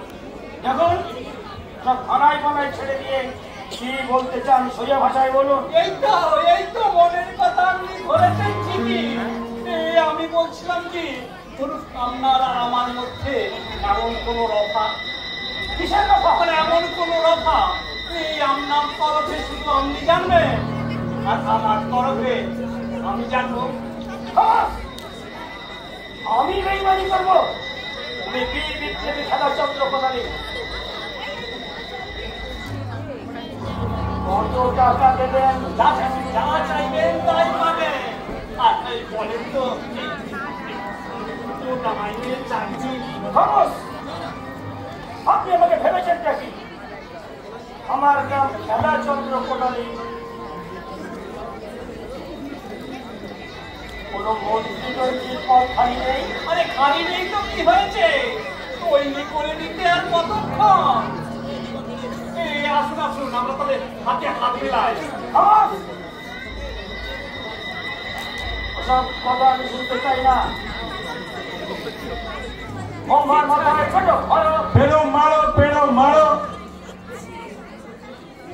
দেখুন, সব থানায় পানায় ছেড়ে দিয়ে কি বলতে চান সোজা ভাষায় বলুন। এই তো মনের কথা আপনি ধরেছেন ঠিকই। আমি বলছিলাম কি, ধরুন আপনার আর আমার মধ্যে এমন কোনো রফা, কিসের কথা? মানে এমন কোনো রফা আপনার তরফে শুধু আপনি জানবেন, আর আমার তরফে আমি জানবো আমি বেইমানি করবো? তুমি বীর বিপ্লবী খেলাচন্দ্র কোদালি কত টাকা দেবেন? যা চাইবেন তাই পাবেন। আর বলেন তো মাইনে চাইছি। খামোশ! আপনি আমাকে ভেবেছেন কি? আমার নাম খেলাচন্দ্র কোদালি। কোন মন্ত্রী তৈরির পথ খালি নেই। আরে খালি নেই তো কি হয়েছে? তৈরি করে দিতে আর কতক্ষণ? আসুন আসুন, আমরা তবে হাতে হাত মিলাই। খামোশ! ওসব কথা আমি শুনতে চাই না। আমার মাথায় ছোটো পেরো মারো, পেরো মারো।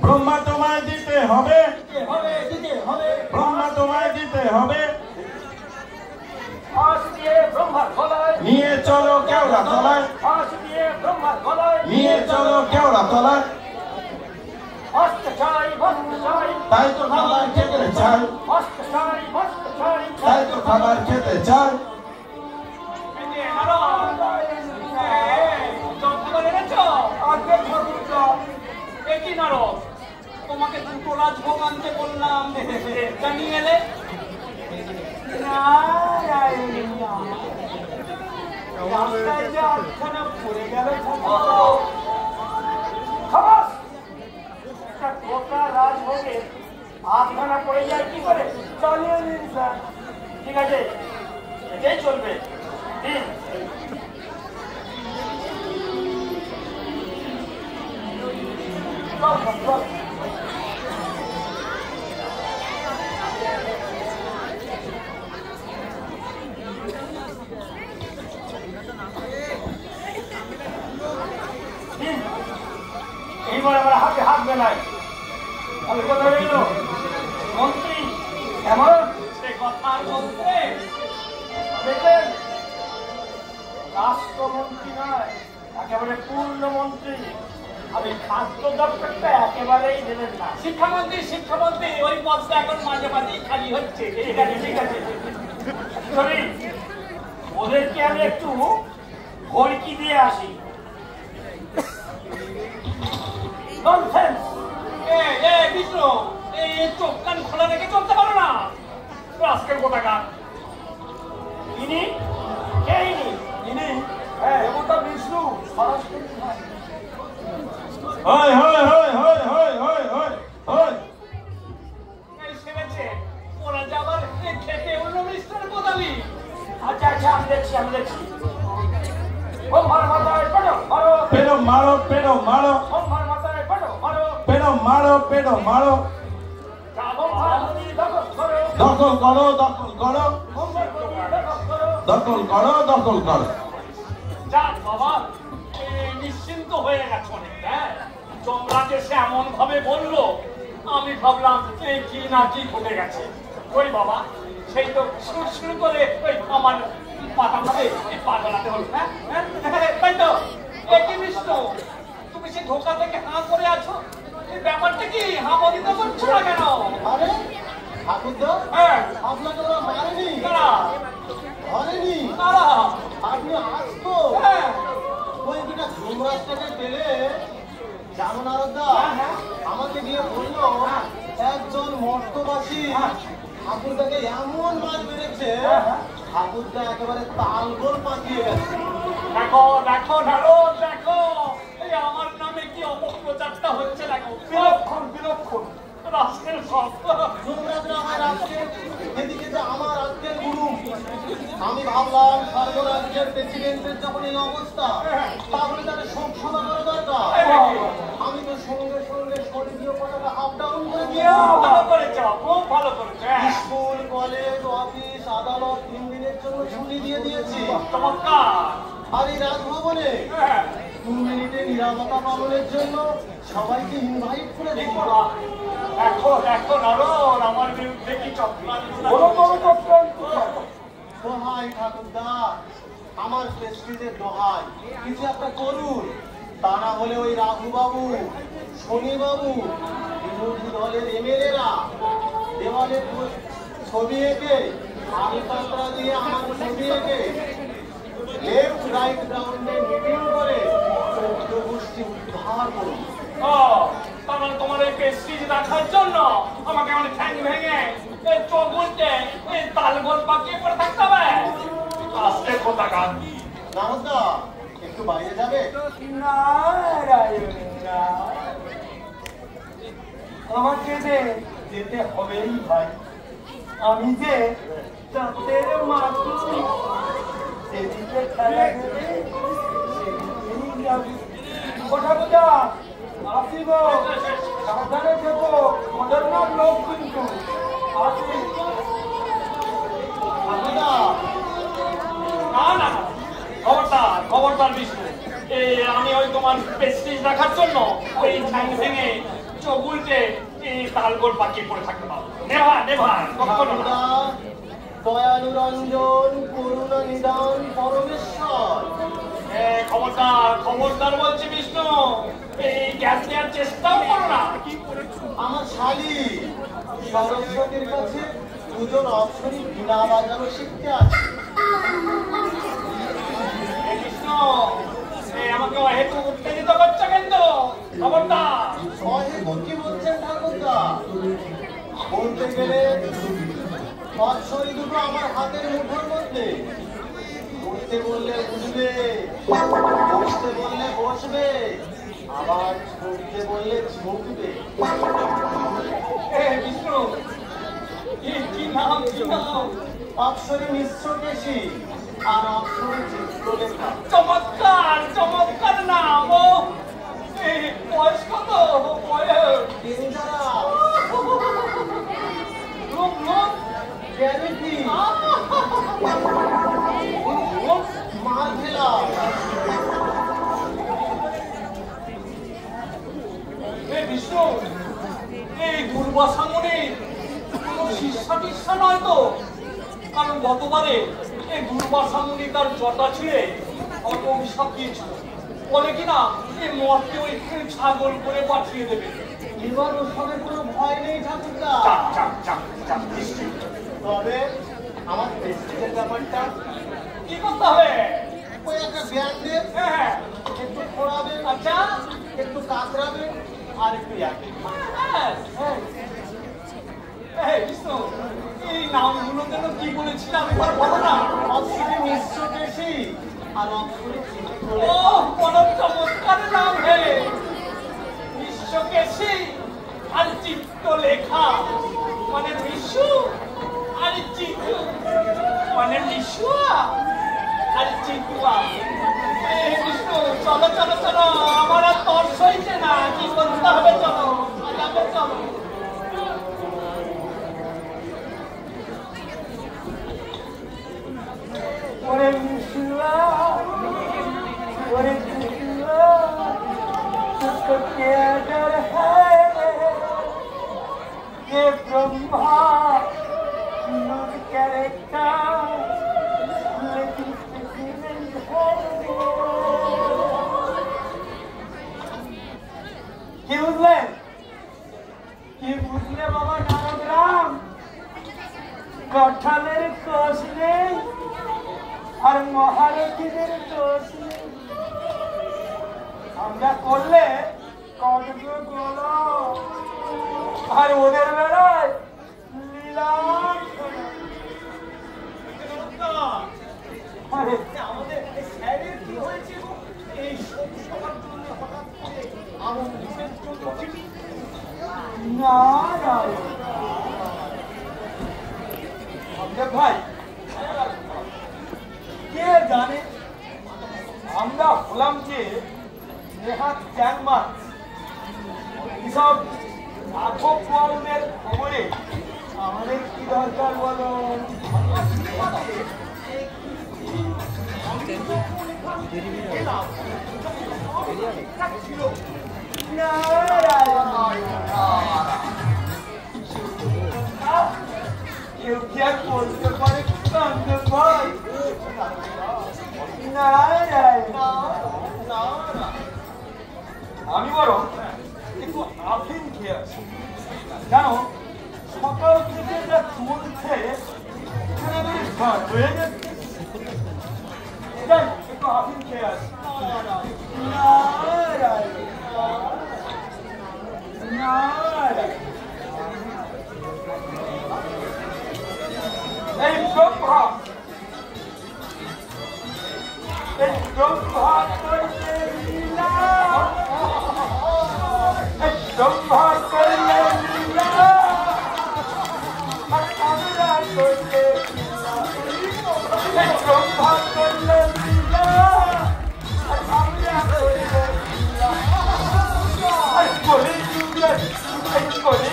ব্রহ্মা তোমায় দিতে হবে, দিতে হবে। ব্রহ্মা তোমায় দিতে হবে। ফাঁস দিয়ে ব্রহ্মার গলায়, নিয়ে চলো কেওড়া তলায়, ফাঁস দিয়ে ব্রহ্মার গলায়। নিয়ে চলো কেওড়া তলায়। মস্ত চাই, মস্ত চাই, তাই তো খাবার খেতে চাই, মস্ত চাই, মস্ত চাই। তাই তো খাবার খেতে চাই। তোমাকে দুটো রাজভোগ আনতে বললাম, জানিয়ে এলে। রাস্তায় যে আটখানা পড়ে গেল। খামোশ! একটা গোটা রাজভোগে আটখানা পড়ে যায় কি করে? চালিয়ে নিন স্যার। ঠিক আছে, এটাই চলবে। দিন। এইবার আমার হাতে হাত মেলায়। আমি কথা রইল মন্ত্রী এমন সে কথা আর বলতে। দেখলেন, রাষ্ট্রমন্ত্রী নয়, একেবারে পূর্ণমন্ত্রী। আমি খাদ্য দপ্তরটা একেবারেই দেবেন না। শিক্ষামন্ত্রী ওই পদটা এখন মাঝে মাঝেই খালি হচ্ছে। ঠিক আছে, ঠিক আছে। সরি, ওদেরকে আমি একটু ভরকি দিয়ে আসি। ননসেন্স! বিষ্ণু, এই চোখ কান খোলা রেখে চলতে পারো না? আজকের কোথাকার ইনি কে? ইনি হ্যাঁ, দেবতা বিষ্ণু। হয় হয় হয় হয় হয় হয় হয় হয়। সেরেছে ওরা যাবার খেতে অন্য মিস্টার কোদালি। আচ্ছা আচ্ছা, আমি দেখছি, আমি দেখছি। সোমবার মাথায় পড়ো মারো, পেরো মারো, পেরো মারো, সোমবার মাথায় পড়ো মারো। পেরো মারো, পেরো মারো। সোমবার নদী দখল করো, দখল করো, দখল করো, সোমবার নদী দখল করো। দখল করো, দখল করো। যাক বাবা, নিশ্চিন্ত হয়ে গেছে অনেকটা। যমরাজ এসে এমন ভাবে বললো, আমি ভাবলাম কি না কি ঘটে গেছে। ওই বাবা, সেই তো শুরু করে ওই আমার পাতা ভাবে পা গলাতে হলো। হ্যাঁ তাই তো। কি বিষ্ণু, তুমি সে ধোকা থেকে হাঁ করে আছো, এই ব্যাপারটা কি? হাঁ বলিতে করছো না কেন? আরে ঠাকুরদা, হ্যাঁ, আপনাকে ওরা মারেনি, কারা? ধরেনি। কারা? আপনি আসতো হ্যাঁ, ওই দুটা যমরাজটাকে পেলে জানো নারদা, আমাকে গিয়ে বললো একজন মর্তবাসী ঠাকুরদাকে এমন মার মেরেছে, ঠাকুরদা একেবারে তালগোল পাকিয়ে গেছে। দেখো দেখো নারদ, দেখো এই আমার নামে কি অপপ্রচারটা হচ্ছে। দেখো, বিলক্ষণ বিলক্ষণ রাষ্ট্রের শব্দ। যমরাজরা আমার রাষ্ট্রে, এদিকে যে আমার আজকের গুরু। আমি ভাবলাম সর্বরাজ্যের প্রেসিডেন্টের যখন এই অবস্থা, তাহলে তাদের শোক সভা করা দরকার। আমি তো সঙ্গে সঙ্গে স্বর্গীয় পতাকা আপ ডাউন করে ভালো করেছ, খুব ভালো করেছ। স্কুল, কলেজ, অফিস, আদালত 3 দিনের জন্য ছুটি দিয়ে দিয়েছি। চমৎকার। আর এই রাজভবনে 2 মিনিটে নিরাপত্তা পালনের জন্য সবাইকে ইনভাইট করে দেখো দিই। দেখো দেখো নারদ, আমার বিরুদ্ধে কি চক্রান্ত। দোহাই ঠাকুরদা, আমার প্রেস্টিজের দোহাই, কিছু একটা করুন। তা না হলে ওই রাঘু বাবু, শনি বাবু, বিরোধী দলের এমএলএরা দেওয়ালে ছবি এঁকে আলপত্রা দিয়ে আমার ছবি এঁকে লেফট রাইট গ্রাউন্ডে মিটিং করে গোষ্ঠী উদ্ধার করুন। তার মানে তোমার এই পেস্টিজ রাখার জন্য আমাকে মানে ঠ্যাং ভেঙে চোখ উল্টে তাল গোল পাকিয়ে পড়ে থাকতে হবে। আস্তে কথা গান নামদা একটু বাইরে যাবে? আমাকে যেতে হবেই ভাই, আমি যে চাঁদের মাটি সেদিকে খেলা দেবে সেদিকেই যাবি। কথা বোঝা আসিব, সাবধানে থেকো, খবরদার লোক কিন্তু আসি। নামদা না না খবরদার খবরদার বিষ্ণু, আমি ওই তোমার পেস্টিজ রাখার জন্য ওই ঠ্যাং ভেঙে চোখ উল্টে তাল গোল পাকিয়ে পড়ে থাকতে পারবো। নেভা নেভা কখনো না। দয়ালু রঞ্জন করুণা নিদান পরমেশ্বর। খবরদার খবরদার বলছি বিষ্ণু, এই গ্যাস নেওয়ার চেষ্টাও করো না। আমার শালী সরস্বতীর কাছে দুজন অক্ষরী বীণা বাজানো শিখতে আছে। বিষ্ণু আমাকে অহেতু উত্তেজিত করছো কিন্তু, খবরদার। অহেতুক কি বলছেন ঠাকুরদা? বলতে গেলে অক্ষরী দুটো আমার হাতের মুঠোর মধ্যে। উঠতে বললে উঠবে, বসতে বললে বসবে, আবার ঝুঁকতে বললে ঝুঁকবে। বিষ্ণু কি নাম কি নাম? অক্ষরী মিশ্র কেশী আর অক্ষরী চিত্রলেখা। চমৎকার চমৎকার নাম। ও বয়স কত? বয়স ডেঞ্জারা লোক লোক গ্যারেন্টি মার খেলা। বিষ্ণু এই দুর্বাসা মনে কোনো শিষ্যা টিষ্যা নয় তো? কারণ গতবারে এই দুর্বাসা মুনি তার জটা ছিঁড়ে আমাকে অভিশাপ দিয়েছিল, বলে কিনা এই মদকে ওই ছাগল করে পাঠিয়ে দেবে। এবার ওসবের কোনো ভয় নেই ঠাকুরদা। তবে আমার প্রেস্টিজের ব্যাপারটা কি করতে হবে? ওই একটা ব্যান্ডের হ্যাঁ একটু খোড়াবেন, আচ্ছা একটু কাতরাবেন আর একটু ইয়াকে। বিষ্ণু এই নামগুলো যেন কি বলেছিল আমি বলো না। অক্ষরী মিশ্র কেশী আর অক্ষরী ও চিত্রলেখা। বড় চমৎকার নাম হে। বিশ্বকেশী আর চিত্রলেখা মানে বিশু, আর চিত্র মানে বিশুয়া আর চিতুয়া। বিষ্ণু চলো চলো চলো, আমার আর তর্স হইছে না, কি করতে হবে চলো যাবে চলো। ওরে মিশুয়া, ওরে চিতুয়া, तुझको क्या डर है ये ब्रह्मा लूट करेगा लेकिन किसी नहीं है। কি বুঝলে? কি বুঝলে বাবা নারদরাম? কাঁঠালের কোষ নেই আর মহারথীদের দোষ নেই। আমরা করলে কটকে গোলা আর ওদের বেলায় লীলা। আমাদের স্যারের কি হয়েছে এই সব সবার জন্য হঠাৎ করে আমার বিশেষ চিঠি? না না ভাই, কে জানে আমরা হলাম যে নেহাত চ্যাংমার। এসব আঠক পালনের খবরে আমাদের কি দরকার বলো? কেউ কি আর বলতে পারে কান্দে ভাই? আমি বরং একটু আফিম খেয়ে আছি। জানো সকাল থেকে যা চলছে ঘাট হয়ে যাচ্ছে। যাই একটু আফিম খেয়ে আসি। এই ব্রহ্মা করলে লীলা, ব্রহ্মা করলে লীলা, আর আমরা করলে ব্রহ্মা করলে লীলা, আর আমরা করলে লীলা, আর করে যুগে করে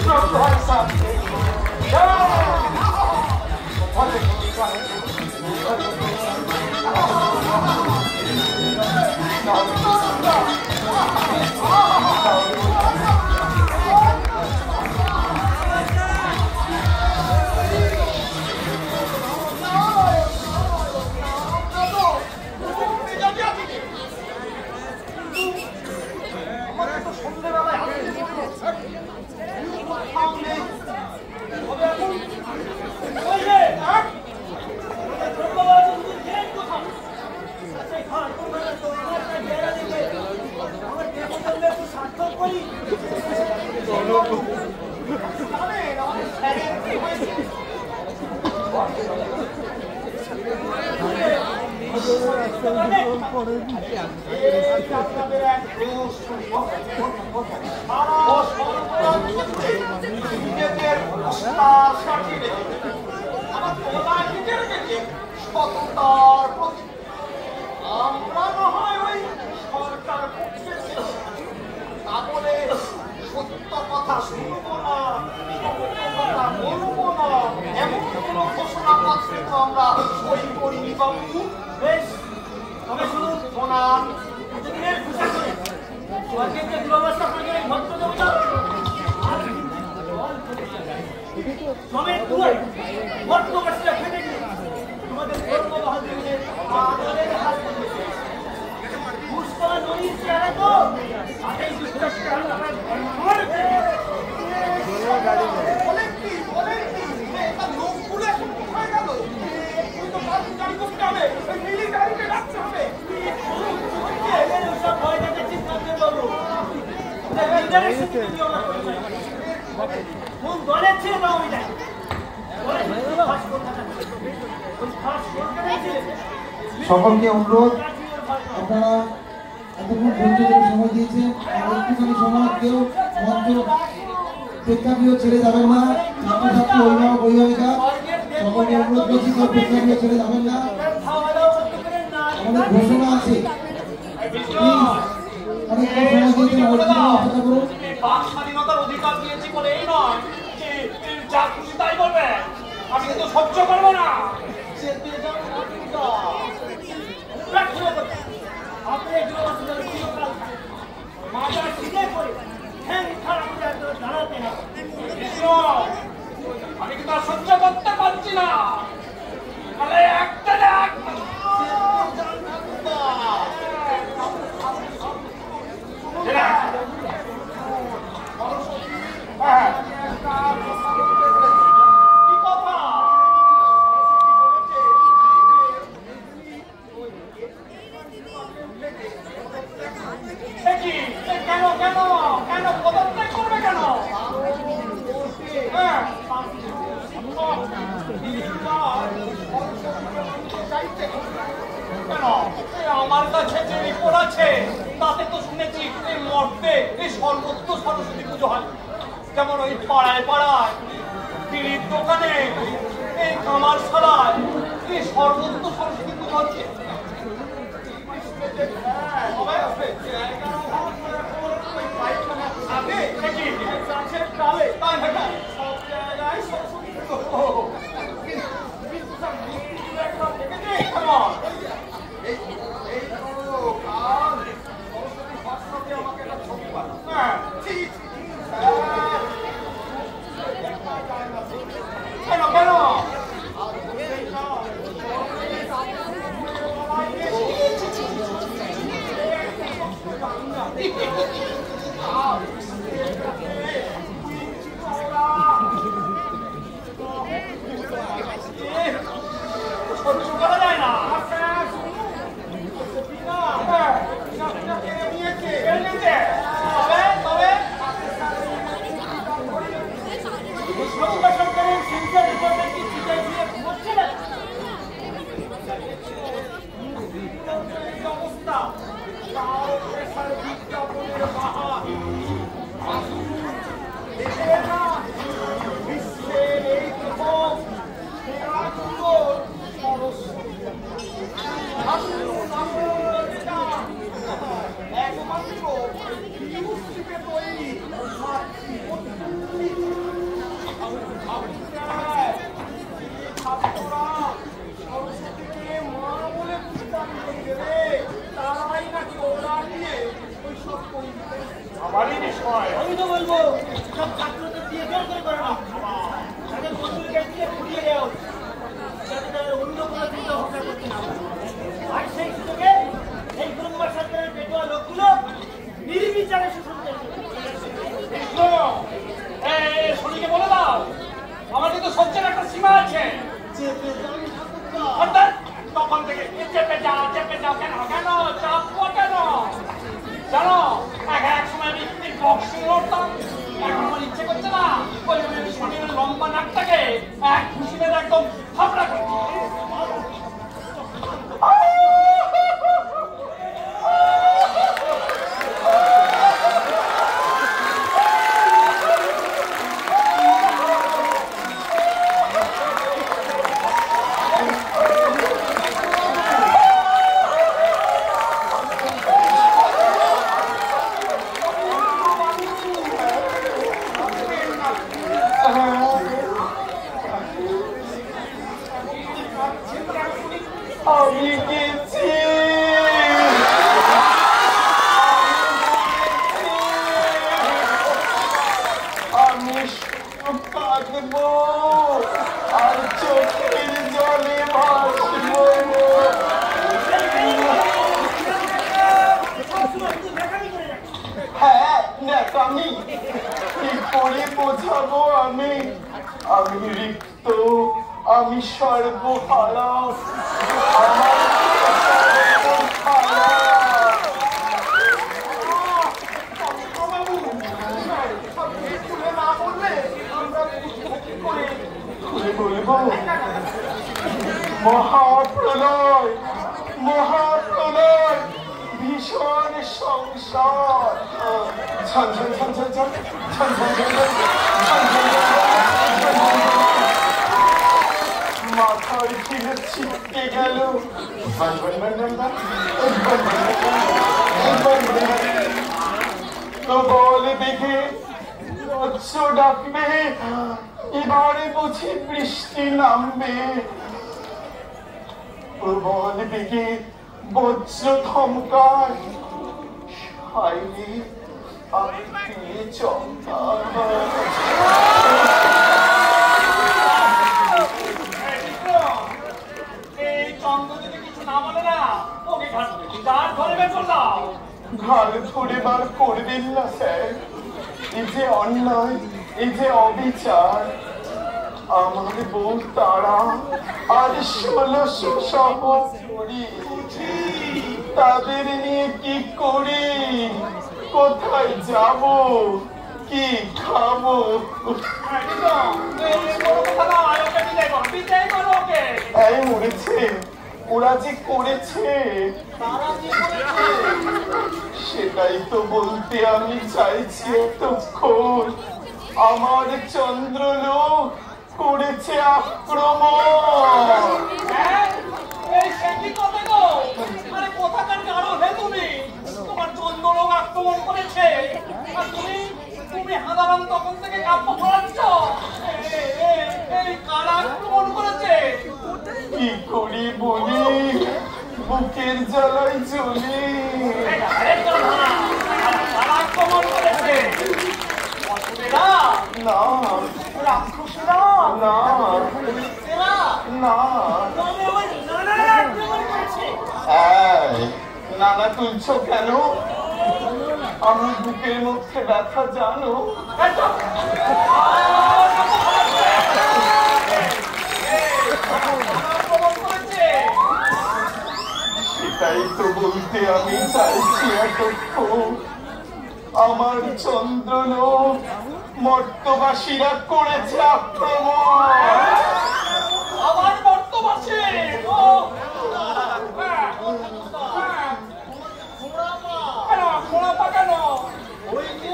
ব্রহ্মার সামনে সকলকে অনুরোধ, আপনারা এতক্ষণ ধৈর্য ধরে সময় দিয়েছেন, একটুখানি সময় কেউ মঞ্চ প্রেক্ষাগৃহ ছেড়ে যাবেন না। ছাত্রছাত্রী, অভিভাবক, অভিভাবিকা সকলকে অনুরোধ করছি, কেউ প্রেক্ষাগৃহ ছেড়ে যাবেন না। আমাদের ঘোষণা আছে, অনেকক্ষণ সময় দিয়েছেন, অপেক্ষা করুন। স্বাধীনতার অধিকার দিয়েছি বলে এই নয় যে যা খুশি তাই বলবে, আমি কিন্তু সহ্য করবো না। আমি কিন্তু সহ্য করতে পারছি না। একটা আমার কাছে যে রিপোর্ট আছে তাতে তো শুনেছি এই মর্তে এই সর্বত্র সরস্বতী পুজো হয়। যেমন ওই পাড়ায় পাড়ায়, বিড়ির দোকানে, এই কামার ছাড়ায় এই সর্বত্র সরস্বতী পুজো হচ্ছে। সহ্য করা যায় না। আমারই বিষয়। আমি তো বলবো সব ছাত্রদের দিয়ে জোর করে করানো, তাদের বন্ধুকে দিয়ে ফুটিয়ে দেওয়া উচিত, যাতে তাদের অন্য কোনো চিন্তা ভাবনা করতে না পারে। আর সেই সুযোগে এই কুরুম্বা সরকারের পেটোয়া লোকগুলো নির্বিচারে শোষণ করবে। শনিকে বলে দাও আমার কিন্তু সহ্যের একটা সীমা আছে। অর্থাৎ তখন থেকে চেপে যাও কেন কেন চাপবো কেন জানো? এক সময় আমি বক্সিং লড়তাম, এখন আমার ইচ্ছে করছে না ওই শনির লম্বা নাকটাকে এক খুশি মেরে একদম থাপড়া করছি। আমি গেছি, আমি কাঁদবো আর চোখের জলে ভাসবো। হ্যাঁ ন্যাকামি কি করে বোঝাবো আমি? আমি রিক্ত, আমি সর্বহারা, আমার মহাপ্রলয়, মহাপ্রলয়, ভীষণ সংসার, ঝন ঝন ঝন ঝন ঝন ঝন ঝন ঝন মাথার খিলে ছিটকে গেল। তো বলে দেখে ডাকবে, এবারে বুঝি বৃষ্টি নামবে। প্রবল বেগে বজ্র ধমকার, হাইরে আমি পেয়ে চমকার। এই চন্দ্র যদি কিছু না বলে না ওকে ঘাট ধরে বের করলাম। ঘাড় ধরে বার করবেন না স্যার, এই যে অন্যায়, এই যে অবিচার। আমার বউ তারা আর 1600 সহচরী, তাদের নিয়ে কি করি, কোথায় যাব, কি খাবো? এই মরেছে, ওরা যে করেছে সেটাই তো বলতে আমি চাইছি এতক্ষণ। আমার চন্দ্রলোক করেছে আক্রমণ। কোথাকার কারো হে তুমি? তোমার চন্দ্রলোক আক্রমণ করেছে আর তুমি হাদারাম তখন থেকে কাব্য পড়াচ্ছ। এই কারা আক্রমণ করেছে? কি করি বলি, বুকের জ্বালায় জ্বলি। আক্রমণ করেছে না, রাক্ষসীরা না, না। নানা তুলছো কেন? আমার বুকের মধ্যে ব্যথা জানো? সেটাই তো বলতে আমি চাইছি এতক্ষণ। আমার চন্দ্রলোক মর্তবাসীরা করেছে আক্রমণ। আমার মর্তবাসী কেন? ওই যে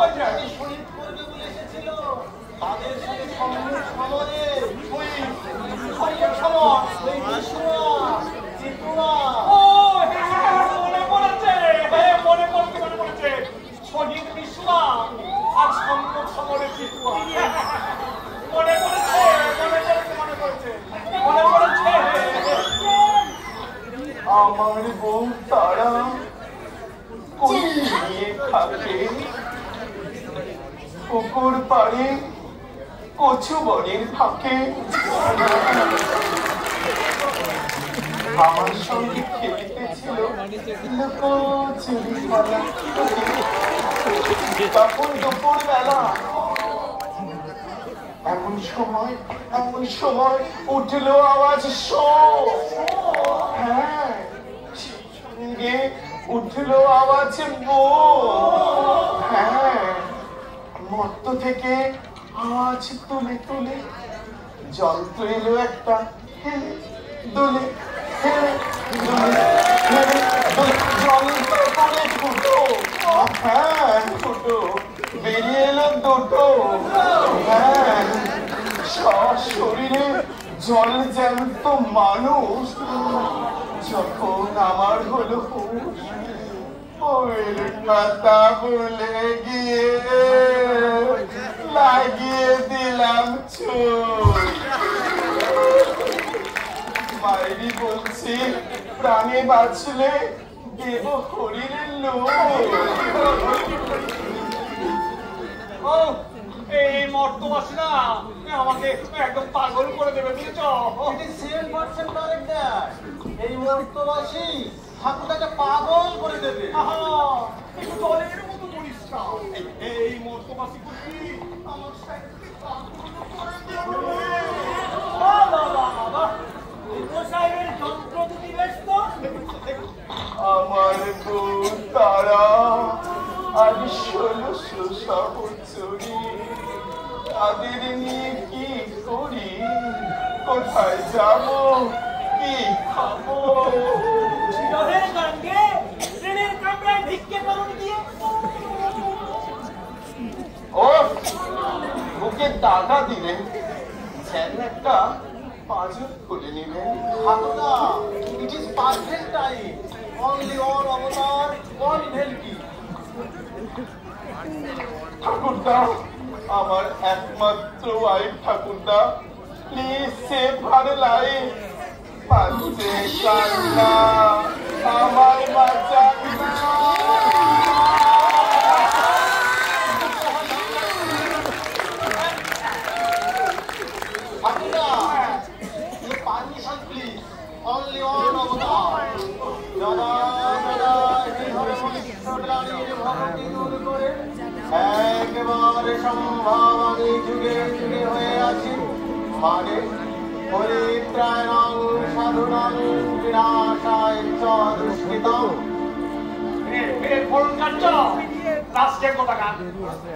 আপনাকে শহীদ করবে বলে এসেছিল, তাদের সাথে সমরে শহীদ বিশ্বরা আজ সম্মুখ সমরে জিতুয়া। মনে পড়েছে। আমার বউ তারা নিয়ে থাকে পুকুর পাড়ে কচু বনের ফাঁকে। আমার সঙ্গে খেলতেছিল লুকোচুরি খেলা। তখন দুপুর বেলা এমন সময় উঠলো আওয়াজ শো। হ্যাঁ, সঙ্গে উঠলো আওয়াজ বো। হ্যাঁ, মর্ত থেকে আওয়াজ তুলে তুলে যন্ত্র এলো একটা হেলে দোলে যন্ত্র করে ফুটো। হ্যাঁ, ফুটো বেরিয়ে এলো দুটো। হ্যাঁ, শরীরে জল জ্যান্ত মানুষ। যখন আমার হলো ওর কথা বলে গিয়ে লাগিয়ে দিলাম চোখ। মায়েরই বলছি প্রাণে বাঁচলে দেব হরিণের লোক। এই মর্তবাসী না আমাকে একদম পাগল করে দেবে, বুঝেছ? এই মর্তবাসী ঠাকুরটাকে পাগল করে দেবে। একটু জলের মতো বলিস না। এই মর্তবাসী কুটি আমার যন্ত্র যদি ব্যস্ত আমার বউ তারা আর 1600 সহচরী, তাদের নিয়ে কি করি, কোথায় যাব, কি খাবো? চিরদের সঙ্গে ট্রেনের কামরায় ভিক্ষে করুন দিয়ে ও বুকে টাকা দিলেন, যেন একটা পাঁজর খুলে নিলেন। ঠাকুরদা, it is perfect time. Only one avatar, one Velki. ঠাকুরদা, আমার একমাত্র ওয়াইফ ঠাকুরদা, প্লিজ সেভ হার লাইফ। পাচ্ছে কান্না, আমার বাঁচান না। ঠাকুরদা, your permission please. Only one avatar. দাদা দাদা এইভাবে মনুষ্যপ্রাণীর ভক্তি দূর করে একেবারে সম্ভব আমি যুগে যুগে হয়ে আছি। মানে পরিত্রাণাং সাধুনাং বিনাশায় চ দুষ্কৃতং। ফোন কাটছ লাস্টের কথা গান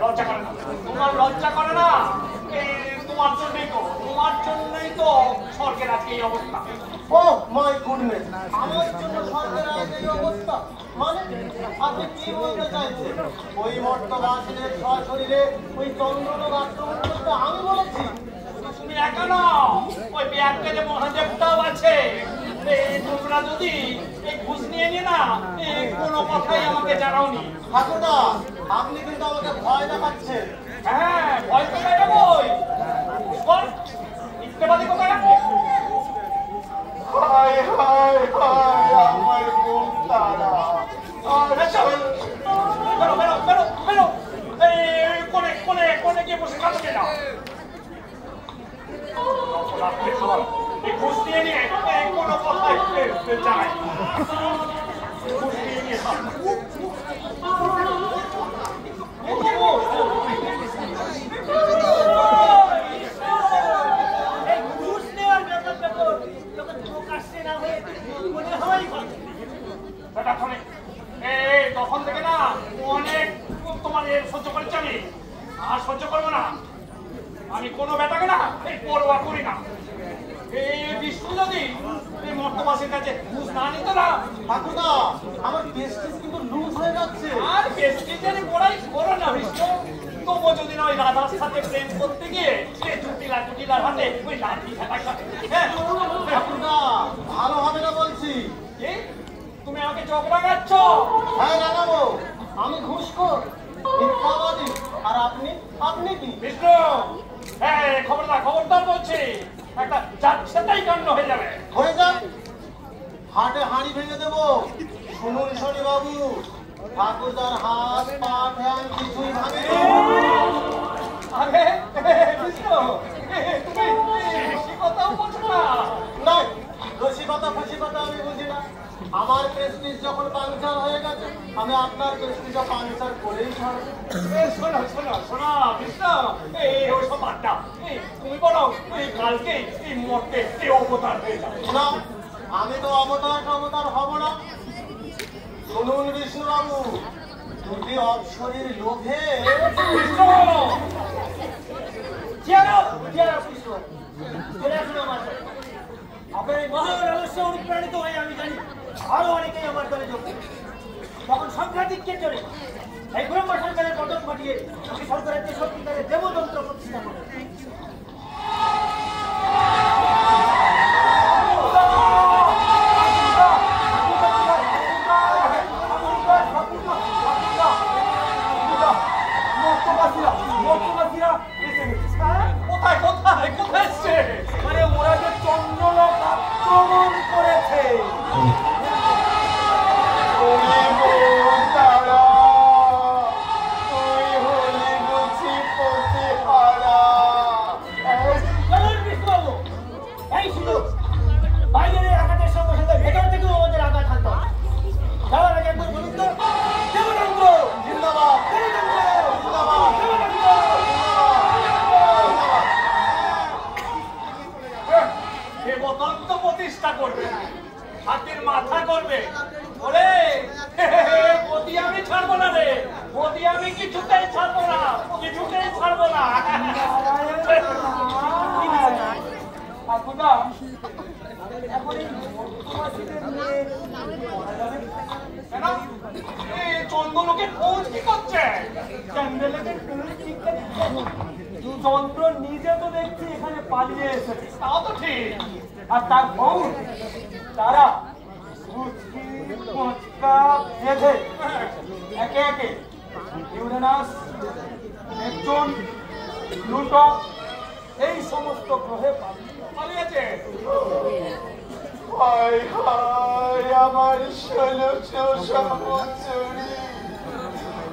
লজ্জা করে না? তোমার লজ্জা করে না? তোমার জন্যই তো স্বর্গের আজকে এই অবস্থা। ও মাই গুডনেস, আমার জন্য স্বর্গের আজ এই অবস্থা? মানে আপনি কি বলতে চাইছেন? ওই মর্তবাসীদের সশরীরে ওই চন্দ্রলোক আক্রমণ করতে আমি বলেছি? তুমি একা নাও, ওই ব্যাগটা যে মহাদেবটাও আছে। তোমরা যদি এই ঘুষ নিয়ে না কোনো কথাই আমাকে জানাওনি। ঠাকুরদা, আপনি কিন্তু আমাকে ভয় দেখাচ্ছেন। হ্যাঁ, ভয় তো পাই যাবই। ইত্তেবাদী কোথায় রাখবো? হায় হায় হায়, আমার বউ তারা বেরো বেরো বেরো বেরো। এই কোনে কোনে কোনে গিয়ে বসে কাঁদছে না। এই ঘুষ নিয়ে নিয়ে কোনো কথাই জানাই। ঘুষ নিয়ে নিয়ে সহ্য করেছি আমি, আর সহ্য করবো না। আমি কোনো বেটাকে না এই পরোয়া করি না। এই বিষ্ণু যদি এই মর্তবাসীর কাছে ঘুষ না নিত না, ঠাকুরদা আমার পেস্টিস কিন্তু লুজ হয়ে যাচ্ছে। আর পেস্টিজের বড়াই করো না বিষ্ণু। তবু যদি না ওই রাধার সাথে প্রেম করতে গিয়ে সে চুটিলার হাতে ওই লাঠি ঠেকাই খাবে। হ্যাঁ ঠাকুরদা ভালো হবে না বলছি। কি তুমি আমাকে চোখ রাগাচ্ছ? হ্যাঁ জানাবো, আমি ঘুষখোর মিথ্যাবাদী। আর আপনি আপনি কি? বিষ্ণু হ্যাঁ খবরদার বলছি, একটা যাচ্ছেতাই কাণ্ড হয়ে যাবে। হয়ে যান, হাটে হাঁড়ি ভেঙে দেবো। শুনুন শনি বাবু, ঠাকুরদার হাত পা ঠ্যাং কিছুই ভাঙেনি। আরে বিষ্ণু তুমি সে কথাও বলছো না? না, রসিকতা ফসিকতা আমি বুঝি না। আমার প্রেস্টিজ যখন পাংচার হয়ে গেছে, আমি আপনার প্রেস্টিজও পাংচার করেই ছাড়বো। শোনো বিষ্ণু, এই ওইসব বার্তা তুমি বলো এই কালকে এই মর্তে এই অবতার হয়ে যাবে। না, আমি তো অবতার হব না। শুনুন বিষ্ণুবাবু, দুটি অপসরীর লোভে বিষ্ণু আপনার এই মহা রহস্য অনুপ্রাণিত হয়ে আমি জানি আরো অনেকেই আমার দলে যোগ দেবে। তখন সাংঘাতিক কেন্দ্রে এই ব্রহ্ম সরকারের পতন ঘটিয়ে সরকারের যে সত্যিকারের দেবতন্ত্র প্রতিষ্ঠা করে। কোথায় এসছে? মানে ওরা যে চন্দ্রলোক আক্রমণ করেছে। এই সুযোগ বাইরের আঘাতের সঙ্গে সাথে ভেতর থেকেও আমাদের আঘাত হানতে হবে। যাওয়ার আগে একবার বলুন তো, দেবতন্ত্র জিন্দাবাদ, জিন্দাবাদ, দেবতন্ত্র প্রতিষ্ঠা করবে, হাতের মাথা করবে। ওরে গতি আমি ছাড়বো না রে, গতি আমি কিছুতেই ছাড়বো না, কিছুতেই ছাড়বো না। চন্দ্রলোকে খোঁজ কি করছে? যন্ত্র নিজে তো দেখছি এখানে পালিয়ে এসেছে, তাও তো ঠিক। আর তার বউ তারা বেঁধে একে একে ইউরেনাস, নেপচুন, প্লুটো এই সমস্ত গ্রহে পালিয়েছে। হায় হায় আমার 1600 সহচরী,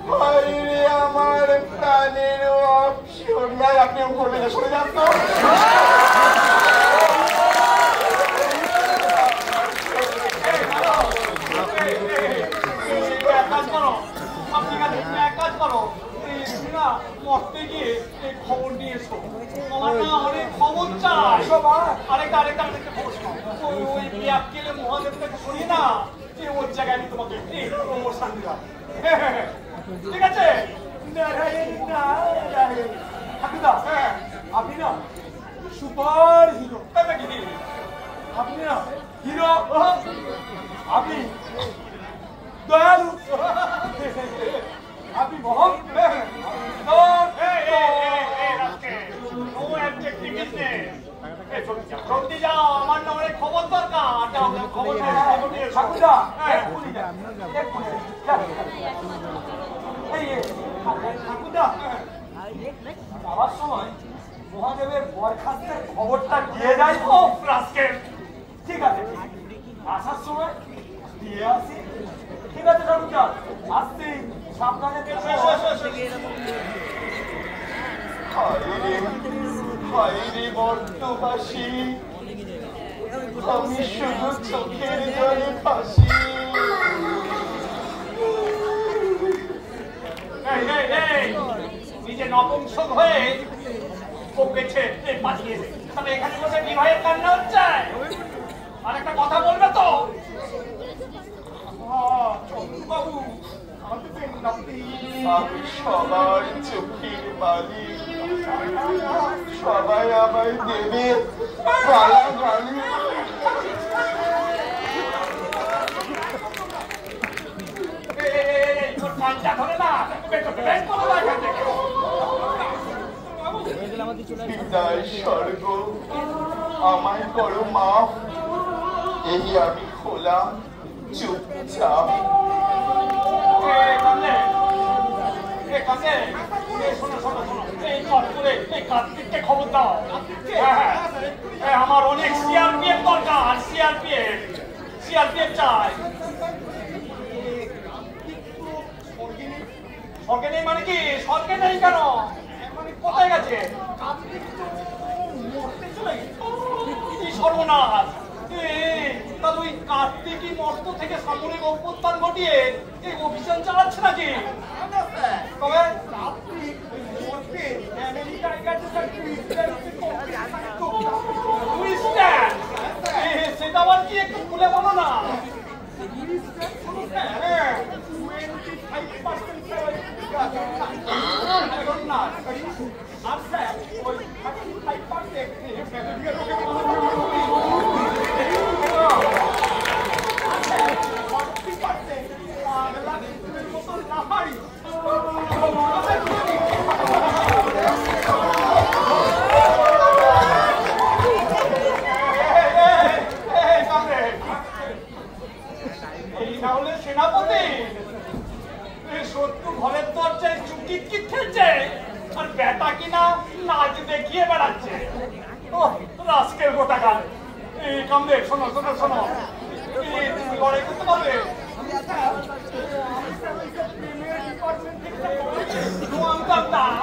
হায় রে আমার প্রাণের অপসর। নাই আপনি করবেন না, সরে যান তো। এক কাজ করো, তুমি না মরতে গিয়ে এই খবর নিয়ে এসো। আমার না অনেক খবর চাই। আরেকটা খবর শোনো। ওই বিয়াক্কেলে মহাদেব থেকে শুনি না যে ওর জায়গায় আমি তোমাকে প্রমোশন দিলাম। ঠিক আছে? আপনি না সুপার হিরো, কি আপনি না হিরো, আপনি দয়ালু, আপনি মহৎ। সত্যি যাও, আমার না অনেক খবর দরকার। খবর ঠাকুরদা ঠাকুরদা যাওয়ার সময় মহাদেবের বরখাস্তের খবরটা দিয়ে যাই। ও রাস্কেল, ঠিক আছে, আসার সময় দিয়ে আসি। ঠিক আছে ঠাকুরদা, আসছি, সাবধানে। হায়রে বর্তবাসী, আমি শুধু চোখের জলে ফাঁসি। নিজে নপুংসক হয়ে ওকেছে পাঠিয়েছে, তাহলে এখানে বসে বিবাহের কান্না হচ্ছে। আর একটা কথা বলবে তো? বাবু, আমাকে আমি সবার চোখের বালি, সবাই আমায় দেবে গালাগালি। বিদায় স্বর্গ, আমায় করো মাফ, এই আমি খোলাম চুপচাপ। খবর দাও, আমার অনেক সিআরপিএফ দরকার, সিআরপিএফ চাই। স্বর্গে নেই মানে কি? স্বর্গে নেই কেন? কোথায় গেছে? কি সর্বনাশ! তাহলে ওই কার্তিকই মর্ত থেকে সামরিক অভ্যুত্থান ঘটিয়ে এই অভিযান চালাচ্ছে নাকি? তবে সেটা আবার কি একটু খুলে বলো না। সেনাপতি শত্রু ঘরের দরজায় চুকি কি খেলছে আর বেটা কিনা নাচ দেখিয়ে বেড়াচ্ছে। ও রাস্কেল গোটাকার! এই কামদে শোনো শোনো শোনো, লড়াই করতে পারবে?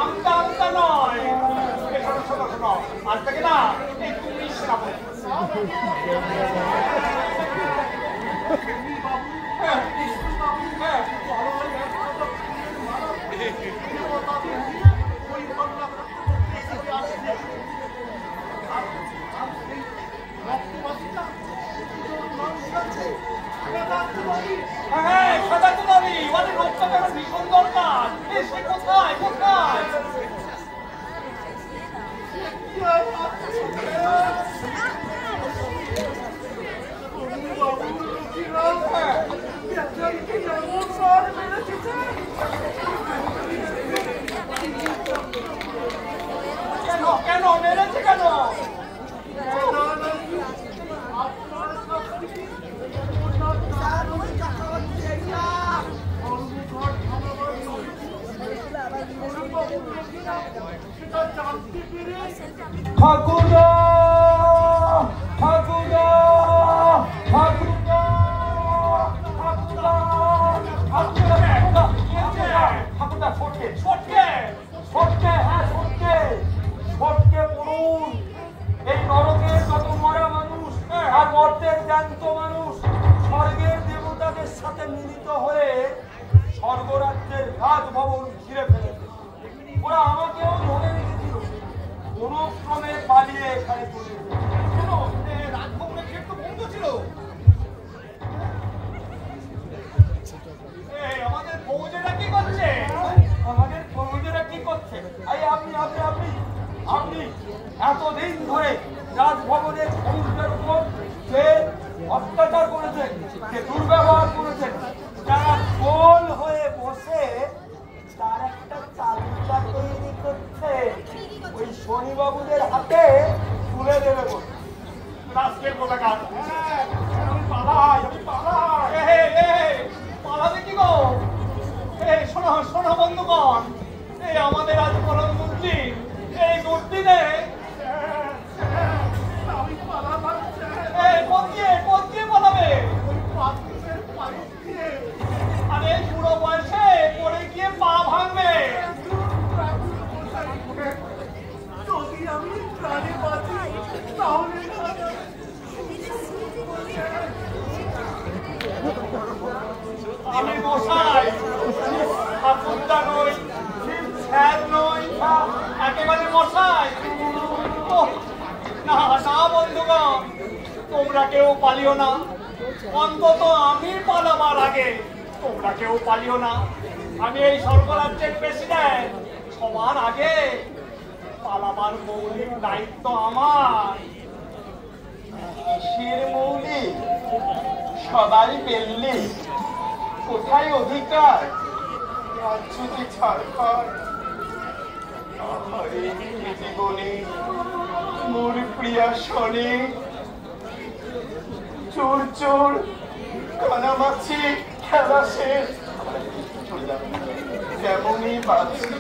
আমটা নয়, শোনো শোনো শোনো, আজ থেকে না এই তুমি সেনাপতি। ভীষণ দরকার। সে কোথায় কোথায়? কেন কেন মেরেছে কেন? ঠাকুরদা ঠাকুরদা ঠাকুরদা ঠাকুরদা সটকে সটকে সটকে, হ্যাঁ সটকে সটকে পড়ুন। এই নরকের যত মরা মানুষ আর মর্তের জ্যান্ত মানুষ স্বর্গের দেবতাদের সাথে মিলিত হয়ে স্বর্গরাজ্যের রাজভবন ঘিরে ফেলেছে। ওরা আমাকেও ধরে রেখেছিল, কোন ক্রমে পালিয়ে এখানে চলে এসেছে। রাজভবনের গেট তো বন্ধ ছিল। আমাদের ফৌজেরা কি করছে? আমাদের ফৌজেরা কি করছে? আপনি আপনি আপনি আপনি এতদিন ধরে রাজভবনের পুরুষদের উপর যে অত্যাচার করেছেন, যে দুর্ব্যবহার করেছেন, যারা গোল হয়ে বসে তার একটা তালিকা তৈরি করছে, ওই শনিবাবুদের হাতে তুলে দেবে বলে। রাস্কেল কোথাকার! আমি পালাই, আমি পালাই। পালাবে কি গো? শোনো শোনো বন্ধুগণ, এই আমাদের আজ প্রধানমন্ত্রী এই দুর্দিনে পথিয়ে পালাবে। আরে বুড়ো বয়সে পড়ে গিয়ে পা ভাঙবে। যদি আমি প্রাণে বাঁচি তাহলে আমি মশাই ঠাকুরদা নই, স্যার নই, একেবারে মশাই। না না বন্ধুগণ, তোমরা কেউ পালিও না, অন্তত আমি পালাবার আগে তোমরা কেউ পালিও না, আমি এই স্বর্গরাজ্যের প্রেসিডেন্ট। সবার আগে পালাবার মৌলিক দায়িত্ব আমার। কিসের মৌলিক? সবাই পেললি, কোথায় অধিকার? রাজ্যটি ছাড়খাড়। আহারে জীবনে মোর প্রিয়া শনি, চোর চোর কানামাছি খেলা শেষ। যেমনই বাঁচি।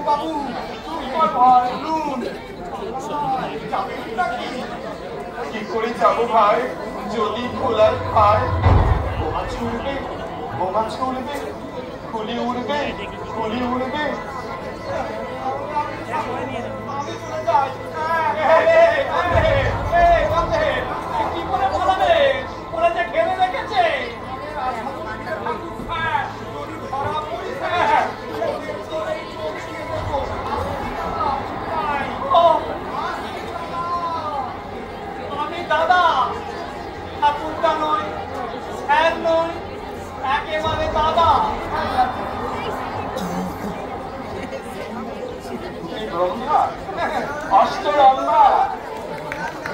বাবু তুমি ভাবলুন যাবেন নাকি? কি করে যাবো ভাই? যদি খোলার খায় বোমা ছুড়বে, বোমা ছুড়বে, খুলি উড়বে, খুলি উড়বে। আমি চলে যাই। কি করে পালাবে? ওরা যে ঘেরে রেখেছে। যদি ধরা পড়ি আমি দাদা, ঠাকুরটা নই, স্যার নই, একেবারে দাদা। ব্রহ্মা, অষ্টরম্ভা,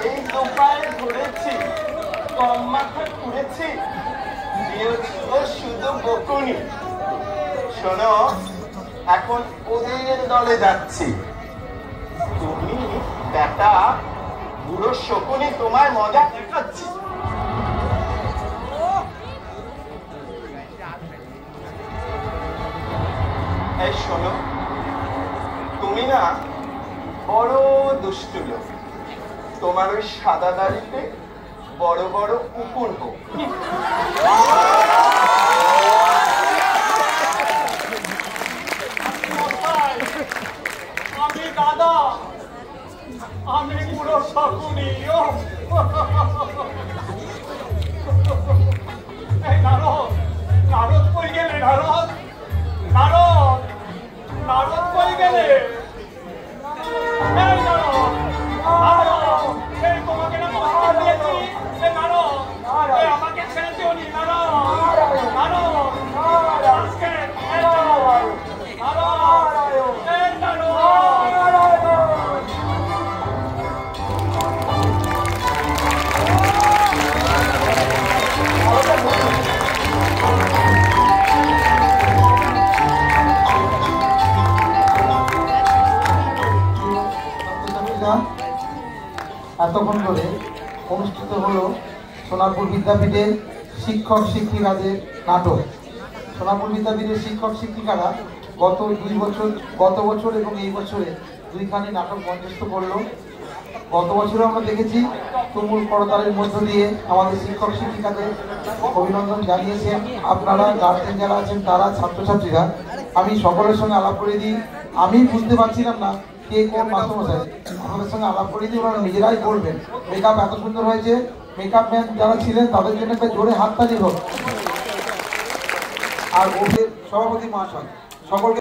এই দোপায় ধরেছি, কম মাথা ঘুরেছি, দিয়েছিল শুধু বকুনি। শোনো, এখন ওদের দলে যাচ্ছি। তুমি বেটা বুড়ো শকুনি, তোমায় মজা দেখাচ্ছি। এই শোনো, তুমি না বড় দুষ্টু লোক। তোমার ওই সাদা দাড়িতে বড় বড় কুকুর হোক। আমি দাদা, আমি বুড়ো শকুনি। নারদ, নারদ কই গেলে? নারদ, নারদ, নারদ কই গেলে? এই নারদ, নারদ, এই তোমাকে না কষ্ট দিয়েছি। এই নারদ, এই আমাকে ছেড়ে দিও নি। নারদ, নারদ, আজকে এই নারদ, এই নারদ। এতক্ষণ ধরে অনুষ্ঠিত হলো সোনারপুর বিদ্যাপীঠের শিক্ষক শিক্ষিকাদের নাটক। সোনারপুর বিদ্যাপীঠের শিক্ষক শিক্ষিকারা গত বছর এবং এই বছরে দুইখানি নাটক মঞ্চস্থ করলো। গত বছরে আমরা দেখেছি তুমুল করতালির মধ্য দিয়ে আমাদের শিক্ষক শিক্ষিকাদের অভিনন্দন জানিয়েছেন আপনারা, গার্জেন যারা আছেন তারা, ছাত্রছাত্রীরা। আমি সকলের সঙ্গে আলাপ করে দিই। আমি বুঝতে পারছিলাম না কে কোন মাস্টারমশাই, আমাদের সঙ্গে আলাপ করে দিয়ে ওরা নিজেরাই বলবেন। মেকআপ এত সুন্দর হয়েছে, মেকআপ ম্যান যারা ছিলেন তাদের জন্য একটা জোরে হাততালি হোক। আর ওদের সভাপতি মহাশয় সকলকে